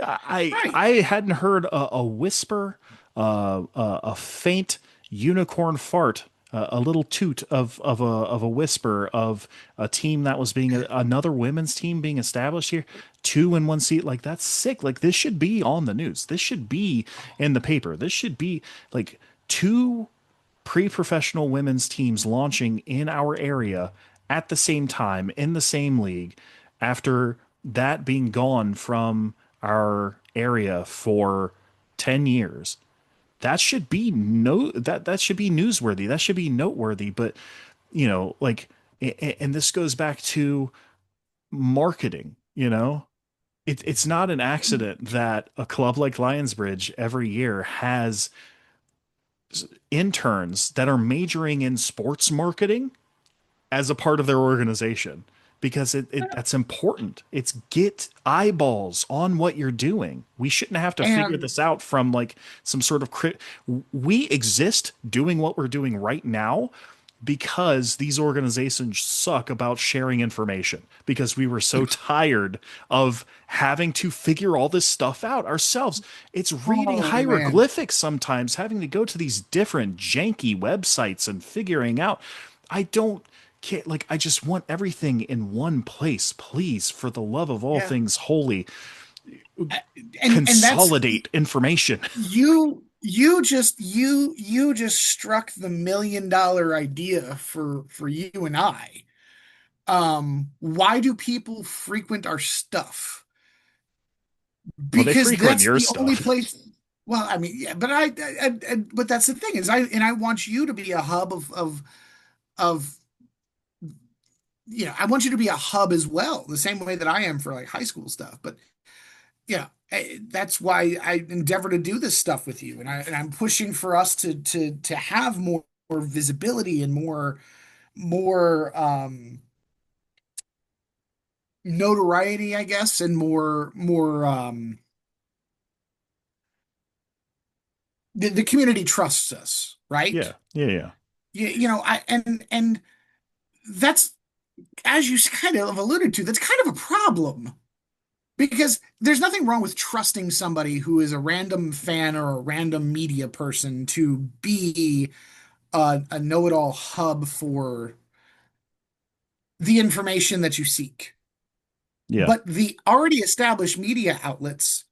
Right. I hadn't heard a whisper, a faint unicorn fart, a little toot of a whisper of a team that was being another women's team being established here, two in one seat. Like that's sick. Like this should be on the news. This should be in the paper. This should be like two pre-professional women's teams launching in our area at the same time in the same league after that being gone from our area for 10 years. That should be that should be newsworthy. That should be noteworthy. But like, and this goes back to marketing. It's not an accident that a club like Lionsbridge every year has interns that are majoring in sports marketing as a part of their organization because that's important. It's get eyeballs on what you're doing. We shouldn't have to figure And this out from like some sort of we exist doing what we're doing right now because these organizations suck about sharing information because we were so tired of having to figure all this stuff out ourselves. It's reading oh man. hieroglyphics sometimes, having to go to these different janky websites and figuring out. I don't care. Like, I just want everything in one place. Please, for the love of all Yeah. things holy, And that's consolidate information. you just struck the $1 million idea for you and I. Why do people frequent our stuff? Well, they Because frequent that's your the only stuff. place. Well, I mean, yeah, but but that's the thing is I want you to be a hub of I want you to be a hub as well, the same way that I am for like high school stuff. But that's why I endeavor to do this stuff with you, and I'm pushing for us to have more visibility and more notoriety, I guess, and more the community trusts us, right? Yeah, yeah, yeah. I and that's, as you kind of alluded to, that's kind of a problem. Because there's nothing wrong with trusting somebody who is a random fan or a random media person to be a know-it-all hub for the information that you seek. Yeah. But the already established media outlets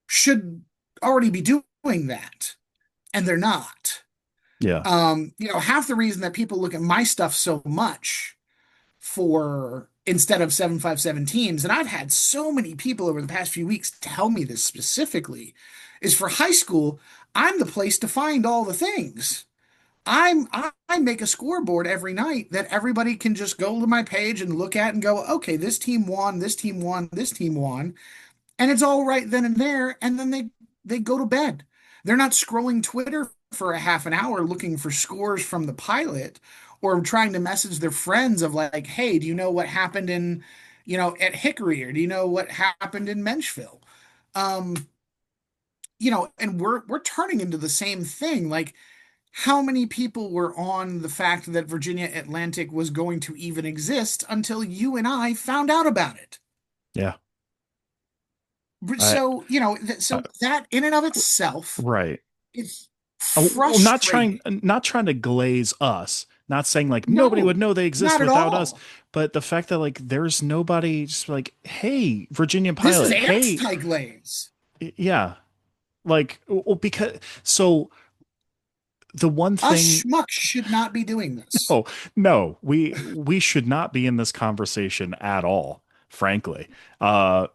should already be doing that, and they're not. Yeah. Half the reason that people look at my stuff so much for instead of 757 teams, and I've had so many people over the past few weeks tell me this specifically, is for high school, I'm the place to find all the things. I make a scoreboard every night that everybody can just go to my page and look at and go, okay, this team won, this team won, this team won, and it's all right then and there, and then they go to bed. They're not scrolling Twitter for a half an hour looking for scores from the pilot or trying to message their friends of like, hey, do you know what happened in, at Hickory, or do you know what happened in Menchville? Um, and we're turning into the same thing. Like, how many people were on the fact that Virginia Atlantic was going to even exist until you and I found out about it? Yeah. I, So, I so that in and of itself right. is Well, frustrating. not trying to glaze us, not saying like nobody would No, know they exist not at without us, all. but the fact that like there's nobody just like, hey, Virginia This is Pilot, hey, anti-glaze. yeah, like, well, because so the one Us thing, schmucks should not be doing this. no, no, we should not be in this conversation at all, frankly,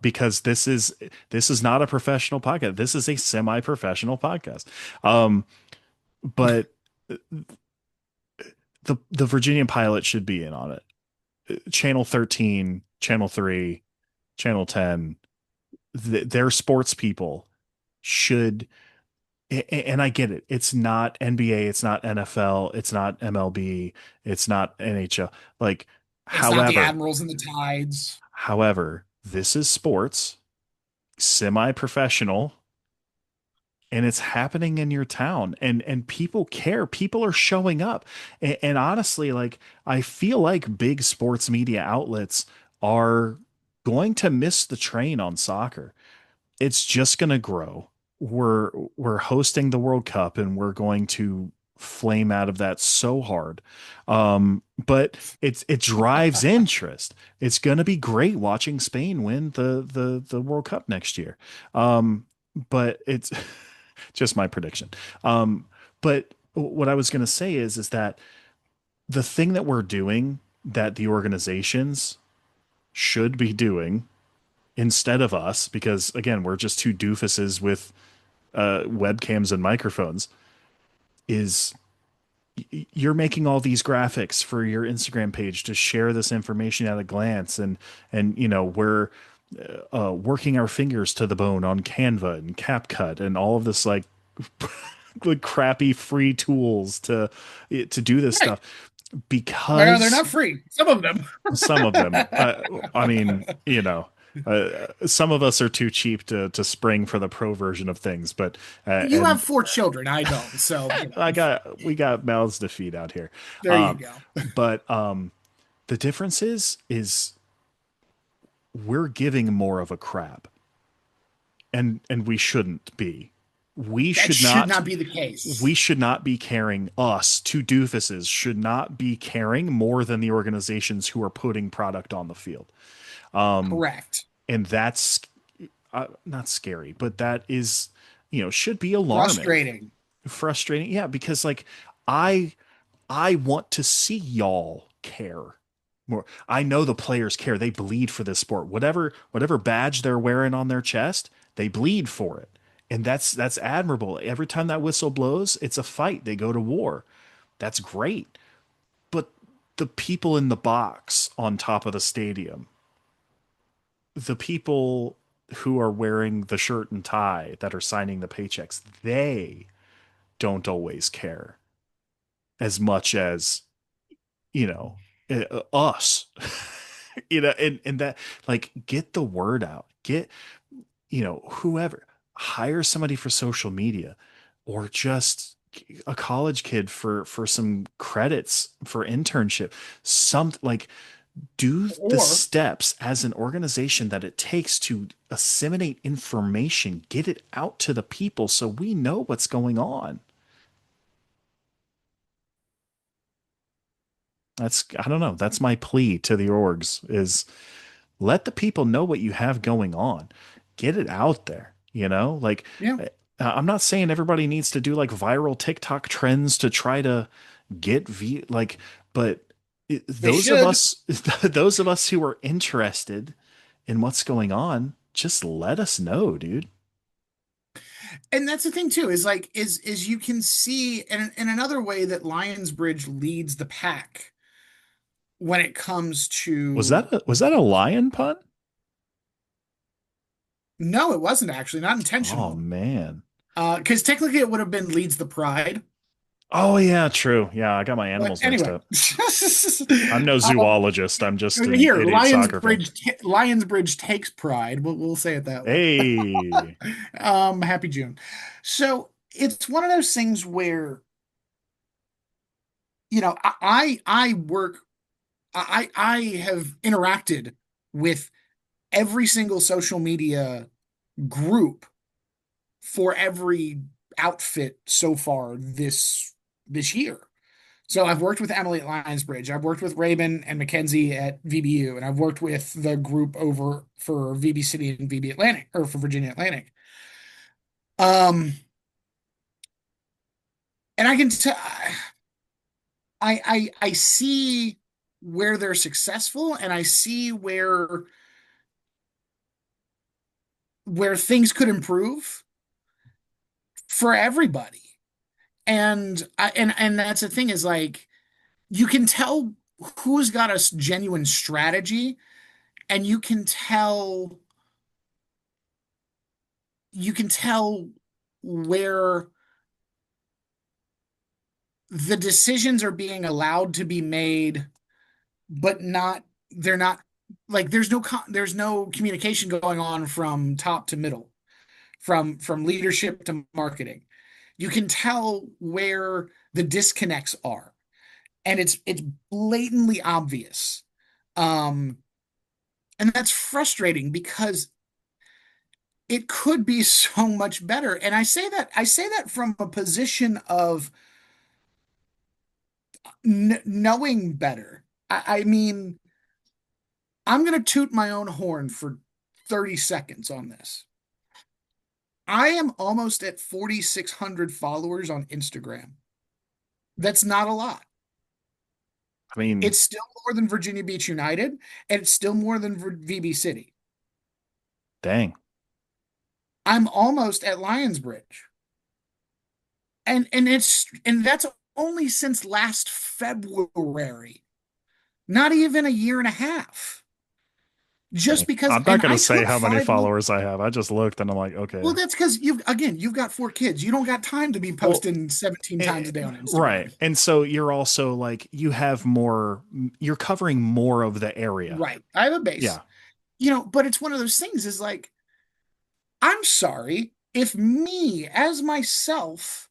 because this is not a professional podcast. This is a semi-professional podcast. Um, but the Virginia Pilot should be in on it. Channel 13, Channel 3, Channel 10, their sports people should, and I get it. It's not NBA, it's not NFL, it's not MLB, it's not NHL. Like, It's not the however, Admirals and the Tides. this is sports, semi-professional, and it's happening in your town, and people care, people are showing up, and honestly, like, I feel like big sports media outlets are going to miss the train on soccer. It's just going to grow. We're hosting the World Cup, and we're going to flame out of that so hard. But it drives interest. It's going to be great watching Spain win the World Cup next year. But it's just my prediction. But what I was going to say is that the thing that we're doing that the organizations should be doing instead of us, because again, we're just two doofuses with webcams and microphones, is you're making all these graphics for your Instagram page to share this information at a glance, and we're working our fingers to the bone on Canva and CapCut and all of this like crappy free tools to do this Right. stuff They're because not free. Some of them. some of them, I mean, some of us are too cheap to spring for the pro version of things, but You have and four children. I don't. So, we got mouths to feed out here. there you Um, go. but the difference is we're giving more of a crap, and we shouldn't be. We That should should not not be the case. we should not be caring. Us two doofuses should not be caring more than the organizations who are putting product on the field. Correct. And that's not scary, but that is, should be alarming, Frustrating. frustrating. Yeah, because like I I want to see y'all care more. I know the players care. They bleed for this sport. Whatever badge they're wearing on their chest, they bleed for it. And that's admirable. Every time that whistle blows, it's a fight. They go to war. That's great. But the people in the box on top of the stadium, the people who are wearing the shirt and tie that are signing the paychecks, they don't always care as much as, you know, us. And that, like, get the word out. Get, whoever, hire somebody for social media, or just a college kid for some credits for internship. Some, like, do the Or steps as an organization that it takes to disseminate information, get it out to the people so we know what's going on. I don't know. That's my plea to the orgs, is let the people know what you have going on. Get it out there, like, yeah. I'm not saying everybody needs to do like viral TikTok trends to try to get like, but They those of should. us, those of us who are interested in what's going on, just let us know, dude. And that's the thing too, is like is you can see in another way that Lionsbridge leads the pack when it comes to Was that a lion pun? no, it wasn't actually not Oh intentional. man. Because technically it would have been leads the pride. Oh yeah, true. Yeah, I got my But animals mixed anyway, up. I'm no zoologist. I'm just an here, idiot soccer fan. Lionsbridge takes pride. We'll say it that way. Hey, Happy June. So it's one of those things where, I work, I have interacted with every single social media group for every outfit so far this year. So I've worked with Emily at Lionsbridge. I've worked with Raven and Mackenzie at VBU, and I've worked with the group over for VB City and VB Atlantic, or for Virginia Atlantic. Um, and I can tell, I see where they're successful, and I see where things could improve for everybody. And that's the thing is like you can tell who's got a genuine strategy, and you can tell where the decisions are being allowed to be made, but not they're not like there's no communication going on from top to middle, from leadership to marketing. You can tell where the disconnects are, and it's blatantly obvious. Um, and that's frustrating because it could be so much better. And I say that from a position of knowing better. I mean, I'm going to toot my own horn for 30 seconds on this. I am almost at 4,600 followers on Instagram. That's not a lot. I mean, It's still more than Virginia Beach United, and it's still more than VB City. dang. I'm almost at Lionsbridge. And that's only since last February. Not even a year and a half. Just Dang. because, I'm not and gonna I say took how many 5 months. followers I have. I just looked and I'm like, Well, okay. that's because you've got 4 kids. You don't got time to be Well, posting 17 times a day on right. Instagram. And so you're also like you have more you're covering more of the area. Right. I have a base. Yeah. But it's one of those things is like, I'm sorry if me as myself,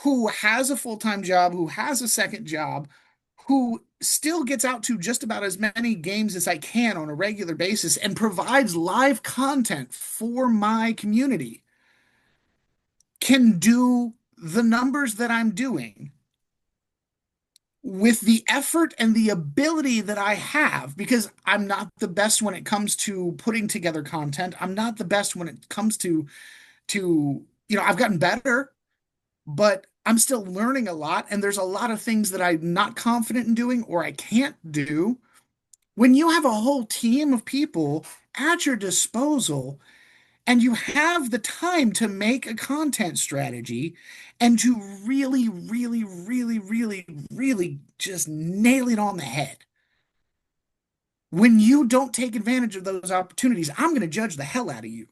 who has a full-time job, who has a second job, who still gets out to just about as many games as I can on a regular basis and provides live content for my community, can do the numbers that I'm doing with the effort and the ability that I have, because I'm not the best when it comes to putting together content. I'm not the best when it comes to I've gotten better, but I'm still learning a lot, and there's a lot of things that I'm not confident in doing or I can't do. When you have a whole team of people at your disposal and you have the time to make a content strategy and to really, really, really, really, really just nail it on the head. When you don't take advantage of those opportunities, I'm going to judge the hell out of you.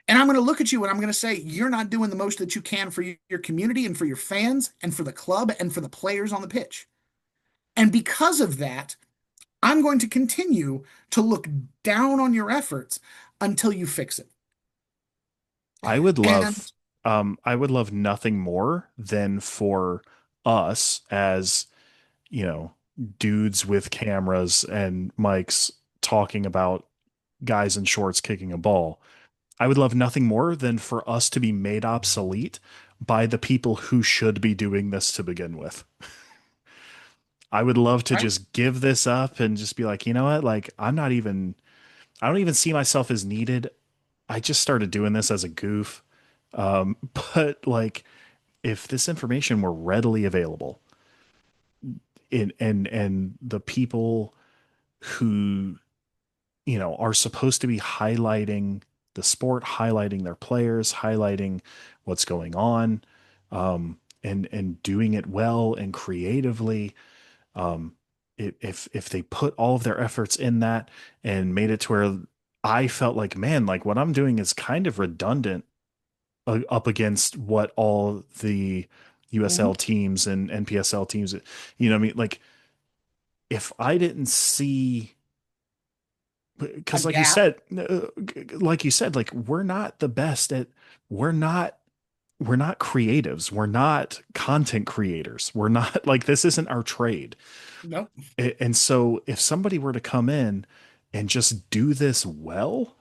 And I'm going to look at you and I'm going to say, you're not doing the most that you can for your community and for your fans and for the club and for the players on the pitch. And because of that, I'm going to continue to look down on your efforts until you fix it. I would And love I would love nothing more than for us as, you know, dudes with cameras and mics talking about guys in shorts kicking a ball. I would love nothing more than for us to be made obsolete by the people who should be doing this to begin with. I would love to I, just give this up and just be like, you know what? Like, I don't even see myself as needed. I just started doing this as a goof. But like, if this information were readily available, and the people who are supposed to be highlighting the sport, highlighting their players, highlighting what's going on, and doing it well and creatively. Um, if they put all of their efforts in that and made it to where I felt like, man, like what I'm doing is kind of redundant up against what all the USL Mhm. teams and NPSL teams, what I mean? Like if I didn't see, A because gap. like you said, like we're not we're not creatives, we're not content creators, we're not like this isn't our trade. Nope. And so if somebody were to come in and just do this well,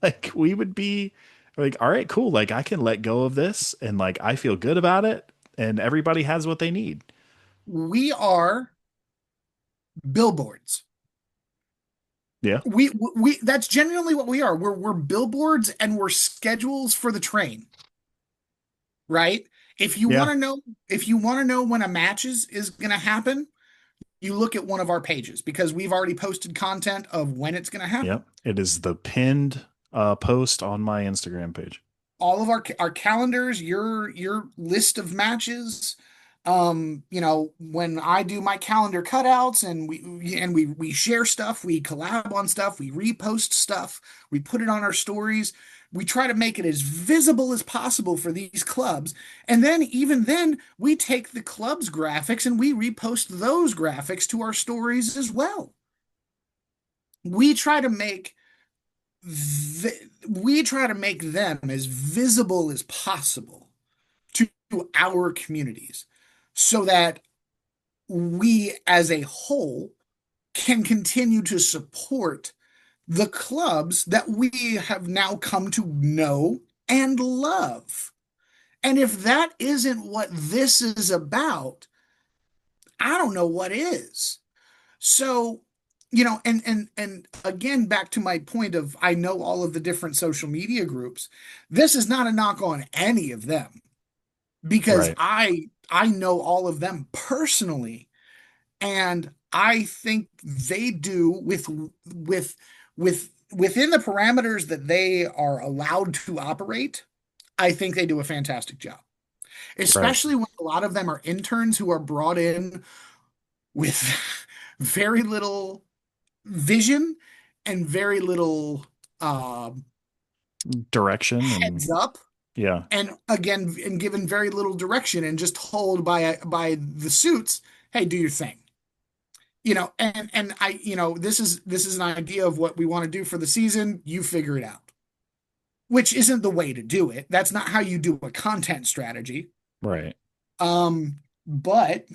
like we would be like, all right, cool, like I can let go of this and like I feel good about it and everybody has what they need. We are billboards. Yeah, We that's genuinely what we are. We're billboards and we're schedules for the train, right? If you yeah, want to know if you want to know when a match is going to happen, you look at one of our pages because we've already posted content of when it's going to happen. yep, it is the pinned post on my Instagram page. All of our calendars, your list of matches. When I do my calendar cutouts and we share stuff, we collab on stuff, we repost stuff, we put it on our stories. We try to make it as visible as possible for these clubs. And then even then, we take the club's graphics and we repost those graphics to our stories as well. We try to make we try to make them as visible as possible to our communities so that we as a whole can continue to support the clubs that we have now come to know and love. And if that isn't what this is about, I don't know what is. So, and again, back to my point of I know all of the different social media groups. This is not a knock on any of them because Right, I know all of them personally, and I think they do within the parameters that they are allowed to operate. I think they do a fantastic job, right. especially when a lot of them are interns who are brought in with very little vision and very little Direction and heads up, yeah, and again and given very little direction and just told by the suits, hey, do your thing. And I, this is an idea of what we want to do for the season. You figure it out, which isn't the way to do it. That's not how you do a content strategy. right, But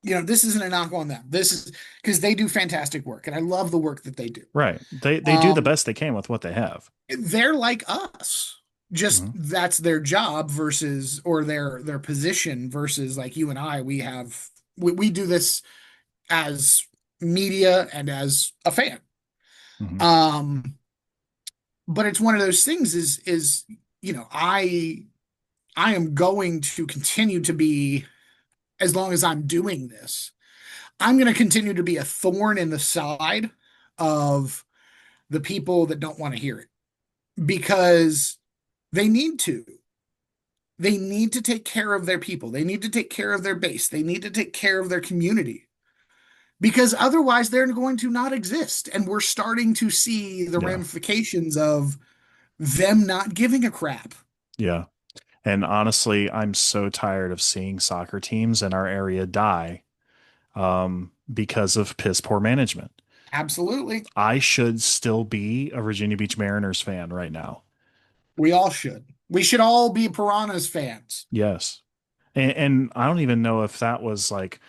this isn't a knock on them. This is because they do fantastic work, and I love the work that they do. right. They do the Um, best they can with what they have. they're like us. Just Hmm. that's their job versus or their position versus like you and I, we do this as media and as a fan. Hmm. Um, but it's one of those things is I am going to continue to be as long as I'm doing this. I'm going to continue to be a thorn in the side of the people that don't want to hear it because they need to. They need to take care of their people. They need to take care of their base. They need to take care of their community because otherwise they're going to not exist. And we're starting to see the Yeah, ramifications of them not giving a crap. yeah. And honestly, I'm so tired of seeing soccer teams in our area die because of piss poor management. Absolutely. I should still be a Virginia Beach Mariners fan right now. We all should. We should all be Piranhas fans. Yes. And I don't even know if that was like,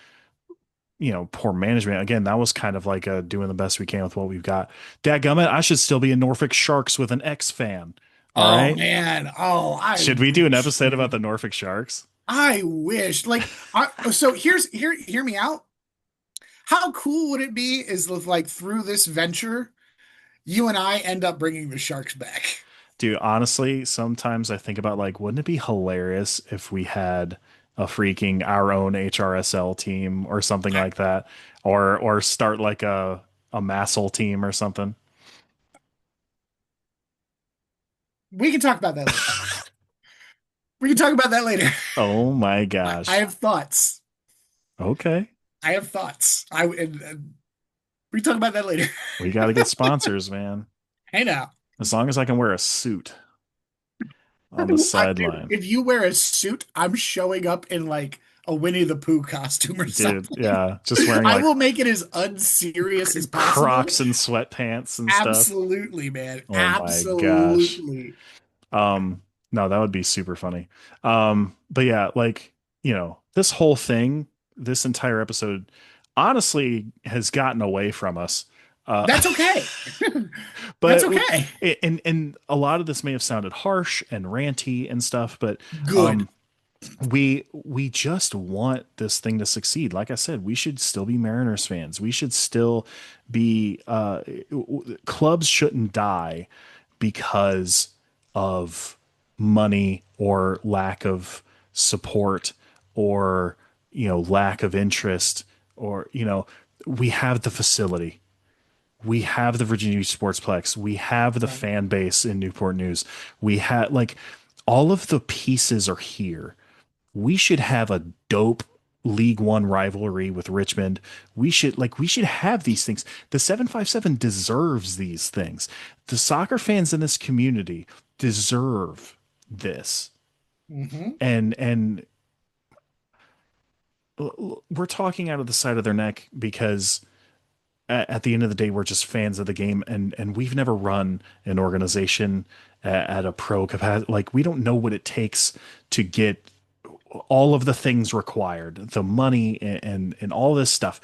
poor management. Again, that was kind of like a doing the best we can with what we've got. Dadgummit, I should still be a Norfolk Sharks with an X fan. All Oh right. man. Oh, I Should we do an wish, episode about dude. the Norfolk Sharks? I wish. So hear me out. How cool would it be is like through this venture, you and I end up bringing the Sharks back? Dude, honestly, sometimes I think about like, wouldn't it be hilarious if we had a freaking our own HRSL team or something I, like that, or start like a Massel team or something. we can talk about that later. We can talk about that later. Oh my I gosh. have thoughts. Okay, I have thoughts. And we can talk about that later. we got to get sponsors, man. Hey now, As long as I can wear a suit on the dude, sideline. if you wear a suit, I'm showing up in like a Winnie the Pooh costume or Dude, something. yeah, just wearing I like will make it as unserious as possible. Crocs and sweatpants and stuff. Absolutely, man. Oh my gosh. Absolutely. Um, no, that would be super funny. But yeah, like, this whole thing, this entire episode honestly has gotten away from us. Uh, That's okay. That's but okay. and a lot of this may have sounded harsh and ranty and stuff, but Good. um we just want this thing to succeed. Like I said, we should still be Mariners fans. We should still be clubs shouldn't die because of money or lack of support or lack of interest or we have the facility. We have the Virginia Sportsplex. We have the Right. fan base in Newport News. We have like all of the pieces are here. We should have a dope League One rivalry with Richmond. We should have these things. The 757 deserves these things. The soccer fans in this community deserve this. Hmm. And we're talking out of the side of their neck because at the end of the day, we're just fans of the game, and we've never run an organization at a pro capacity. Like we don't know what it takes to get all of the things required, the money and all this stuff.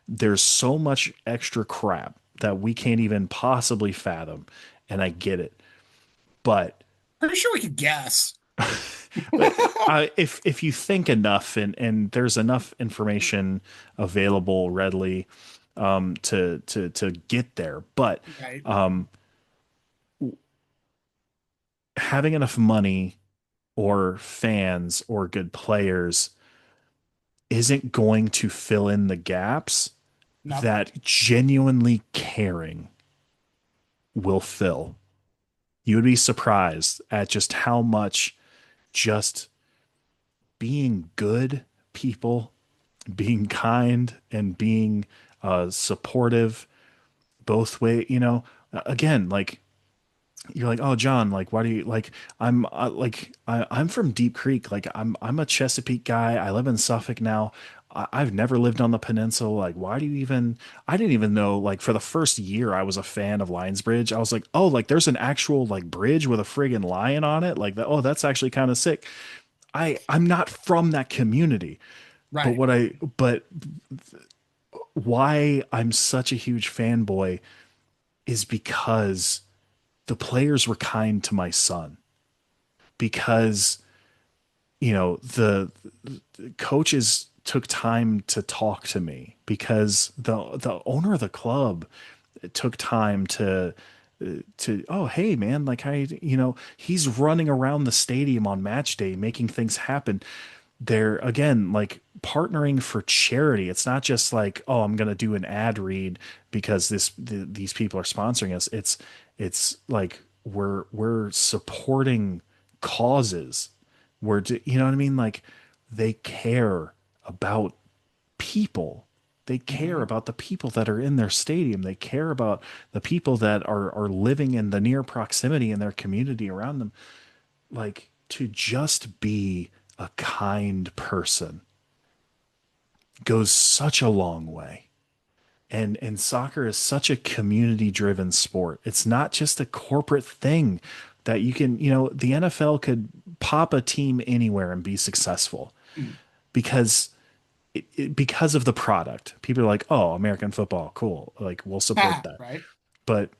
There's so much extra crap that we can't even possibly fathom, and I get it. But Pretty sure we could guess. if you think enough and there's enough information available readily to get there, but Right. um, having enough money or fans or good players isn't going to fill in the gaps No. that genuinely caring will fill. You would be surprised at just how much just being good people, being kind, and being supportive both way. Again, like you're like, oh, John, like, why do you like? I'm from Deep Creek. Like, I'm a Chesapeake guy. I live in Suffolk now. I've never lived on the peninsula. Like, why do you even? I didn't even know. Like, for the first year, I was a fan of Lions Bridge. I was like, oh, like, there's an actual like bridge with a friggin' lion on it. Like, that. Oh, that's actually kind of sick. I'm not from that community, but Right. but why I'm such a huge fanboy is because the players were kind to my son because the coaches took time to talk to me because the owner of the club took time to oh hey man like he's running around the stadium on match day making things happen. They're again like partnering for charity. It's not just like, oh, I'm gonna do an ad read because these people are sponsoring us. It's like we're supporting causes. You know what I mean? Like they care about people. They care Hmm. about the people that are in their stadium. They care about the people that are living in the near proximity in their community around them. Like to just be a kind person goes such a long way. And soccer is such a community driven sport. It's not just a corporate thing that you can, the NFL could pop a team anywhere and be successful because because of the product. People are like, "Oh, American football, cool. Like we'll support Ah, that." right. But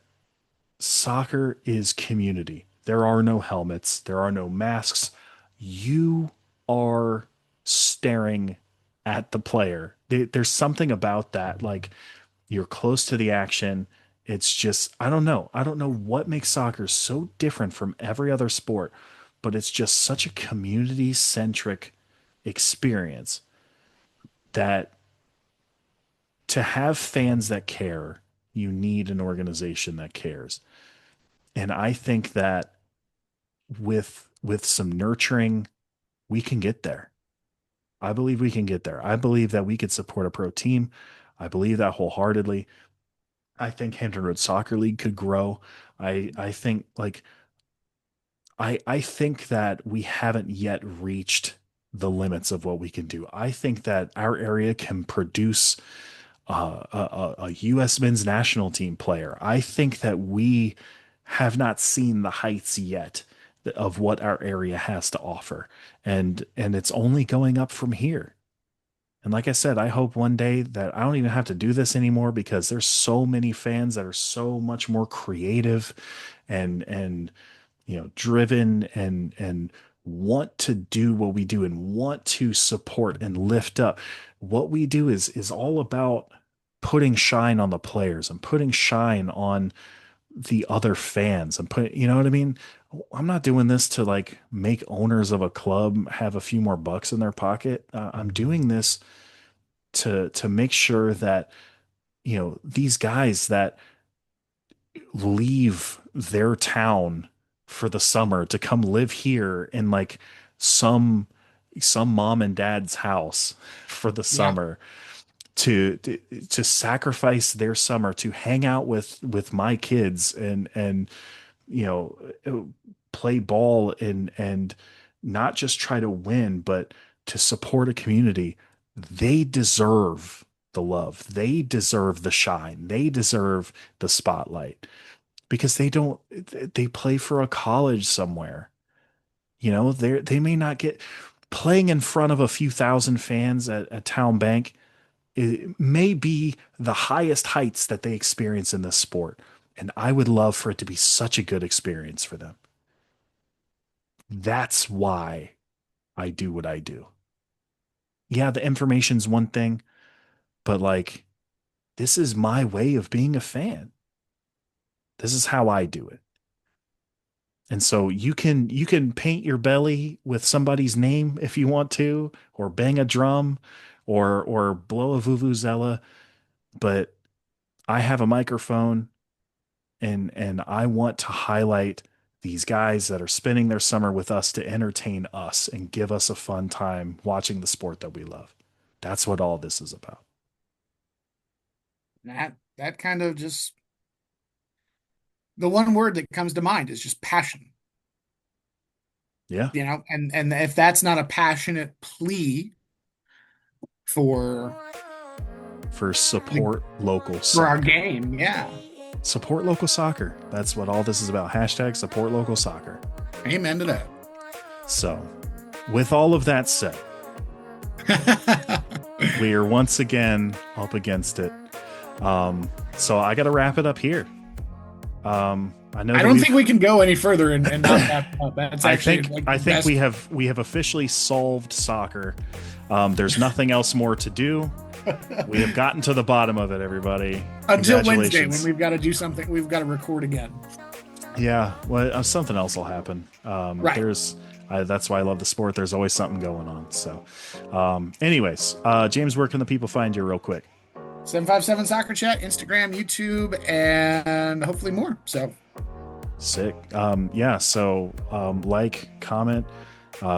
soccer is community. There are no helmets, there are no masks. You are staring at the player. There's something about that. Like you're close to the action. It's just, I don't know. I don't know what makes soccer so different from every other sport, but it's just such a community centric experience that to have fans that care, you need an organization that cares. And I think that with some nurturing, we can get there. I believe we can get there. I believe that we could support a pro team. I believe that wholeheartedly. I think Hampton Road Soccer League could grow. I think like I think that we haven't yet reached the limits of what we can do. I think that our area can produce a U.S. men's national team player. I think that we have not seen the heights yet of what our area has to offer, and it's only going up from here. And like I said, I hope one day that I don't even have to do this anymore because there's so many fans that are so much more creative and driven and want to do what we do and want to support and lift up. What we do is all about putting shine on the players and putting shine on the other fans and put, you know what I mean? I'm not doing this to like make owners of a club have a few more bucks in their pocket. I'm doing this to make sure that these guys that leave their town for the summer to come live here in like some mom and dad's house for the Yeah. summer to sacrifice their summer to hang out with my kids and you know play ball and not just try to win but to support a community. They deserve the love, they deserve the shine, they deserve the spotlight because they play for a college somewhere. They may not get playing in front of a few thousand fans at Town Bank. It may be the highest heights that they experience in this sport. And I would love for it to be such a good experience for them. That's why I do what I do. Yeah, the information's one thing, but like, this is my way of being a fan. This is how I do it. And so you can paint your belly with somebody's name if you want to, or bang a drum, or blow a vuvuzela, but I have a microphone and I want to highlight these guys that are spending their summer with us to entertain us and give us a fun time watching the sport that we love. That's what all this is about. That kind of just the one word that comes to mind is just passion. Yeah. And if that's not a passionate plea for For support local for our soccer. game, yeah. Support local soccer. That's what all this is about. Hashtag support local soccer. Amen to that. So, with all of that said, we are once again up against it. So I got to wrap it up here. I don't think we can go any further and not wrap up. That's actually I think we have officially solved soccer. There's nothing else more to do. We have gotten to the bottom of it, everybody. Until Wednesday when we've got to do something. We've got to record again. Yeah, well, something else will happen. Right. That's why I love the sport. There's always something going on. So, anyways, James, where can the people find you real quick? 757 Soccer Chat, Instagram, YouTube, and hopefully more. So sick. Yeah. So, like, comment,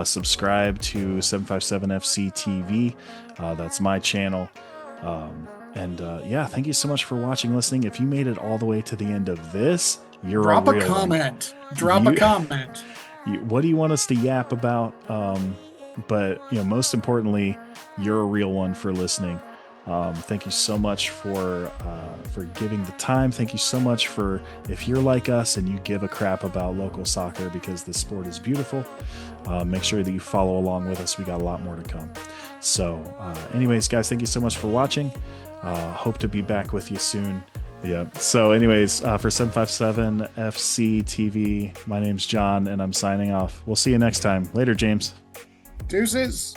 subscribe to 757 FC TV. That's my channel. Yeah, thank you so much for watching, listening. If you made it all the way to the end of this, drop a comment. Drop a comment. What do you want us to yap about? But most importantly, you're a real one for listening. Thank you so much for giving the time. Thank you so much for, if you're like us and you give a crap about local soccer because the sport is beautiful, make sure that you follow along with us. We got a lot more to come. So anyways, guys, thank you so much for watching. Hope to be back with you soon. Yeah. So anyways, for 757 FC TV, my name's John and I'm signing off. We'll see you next time. Later, James. Deuces.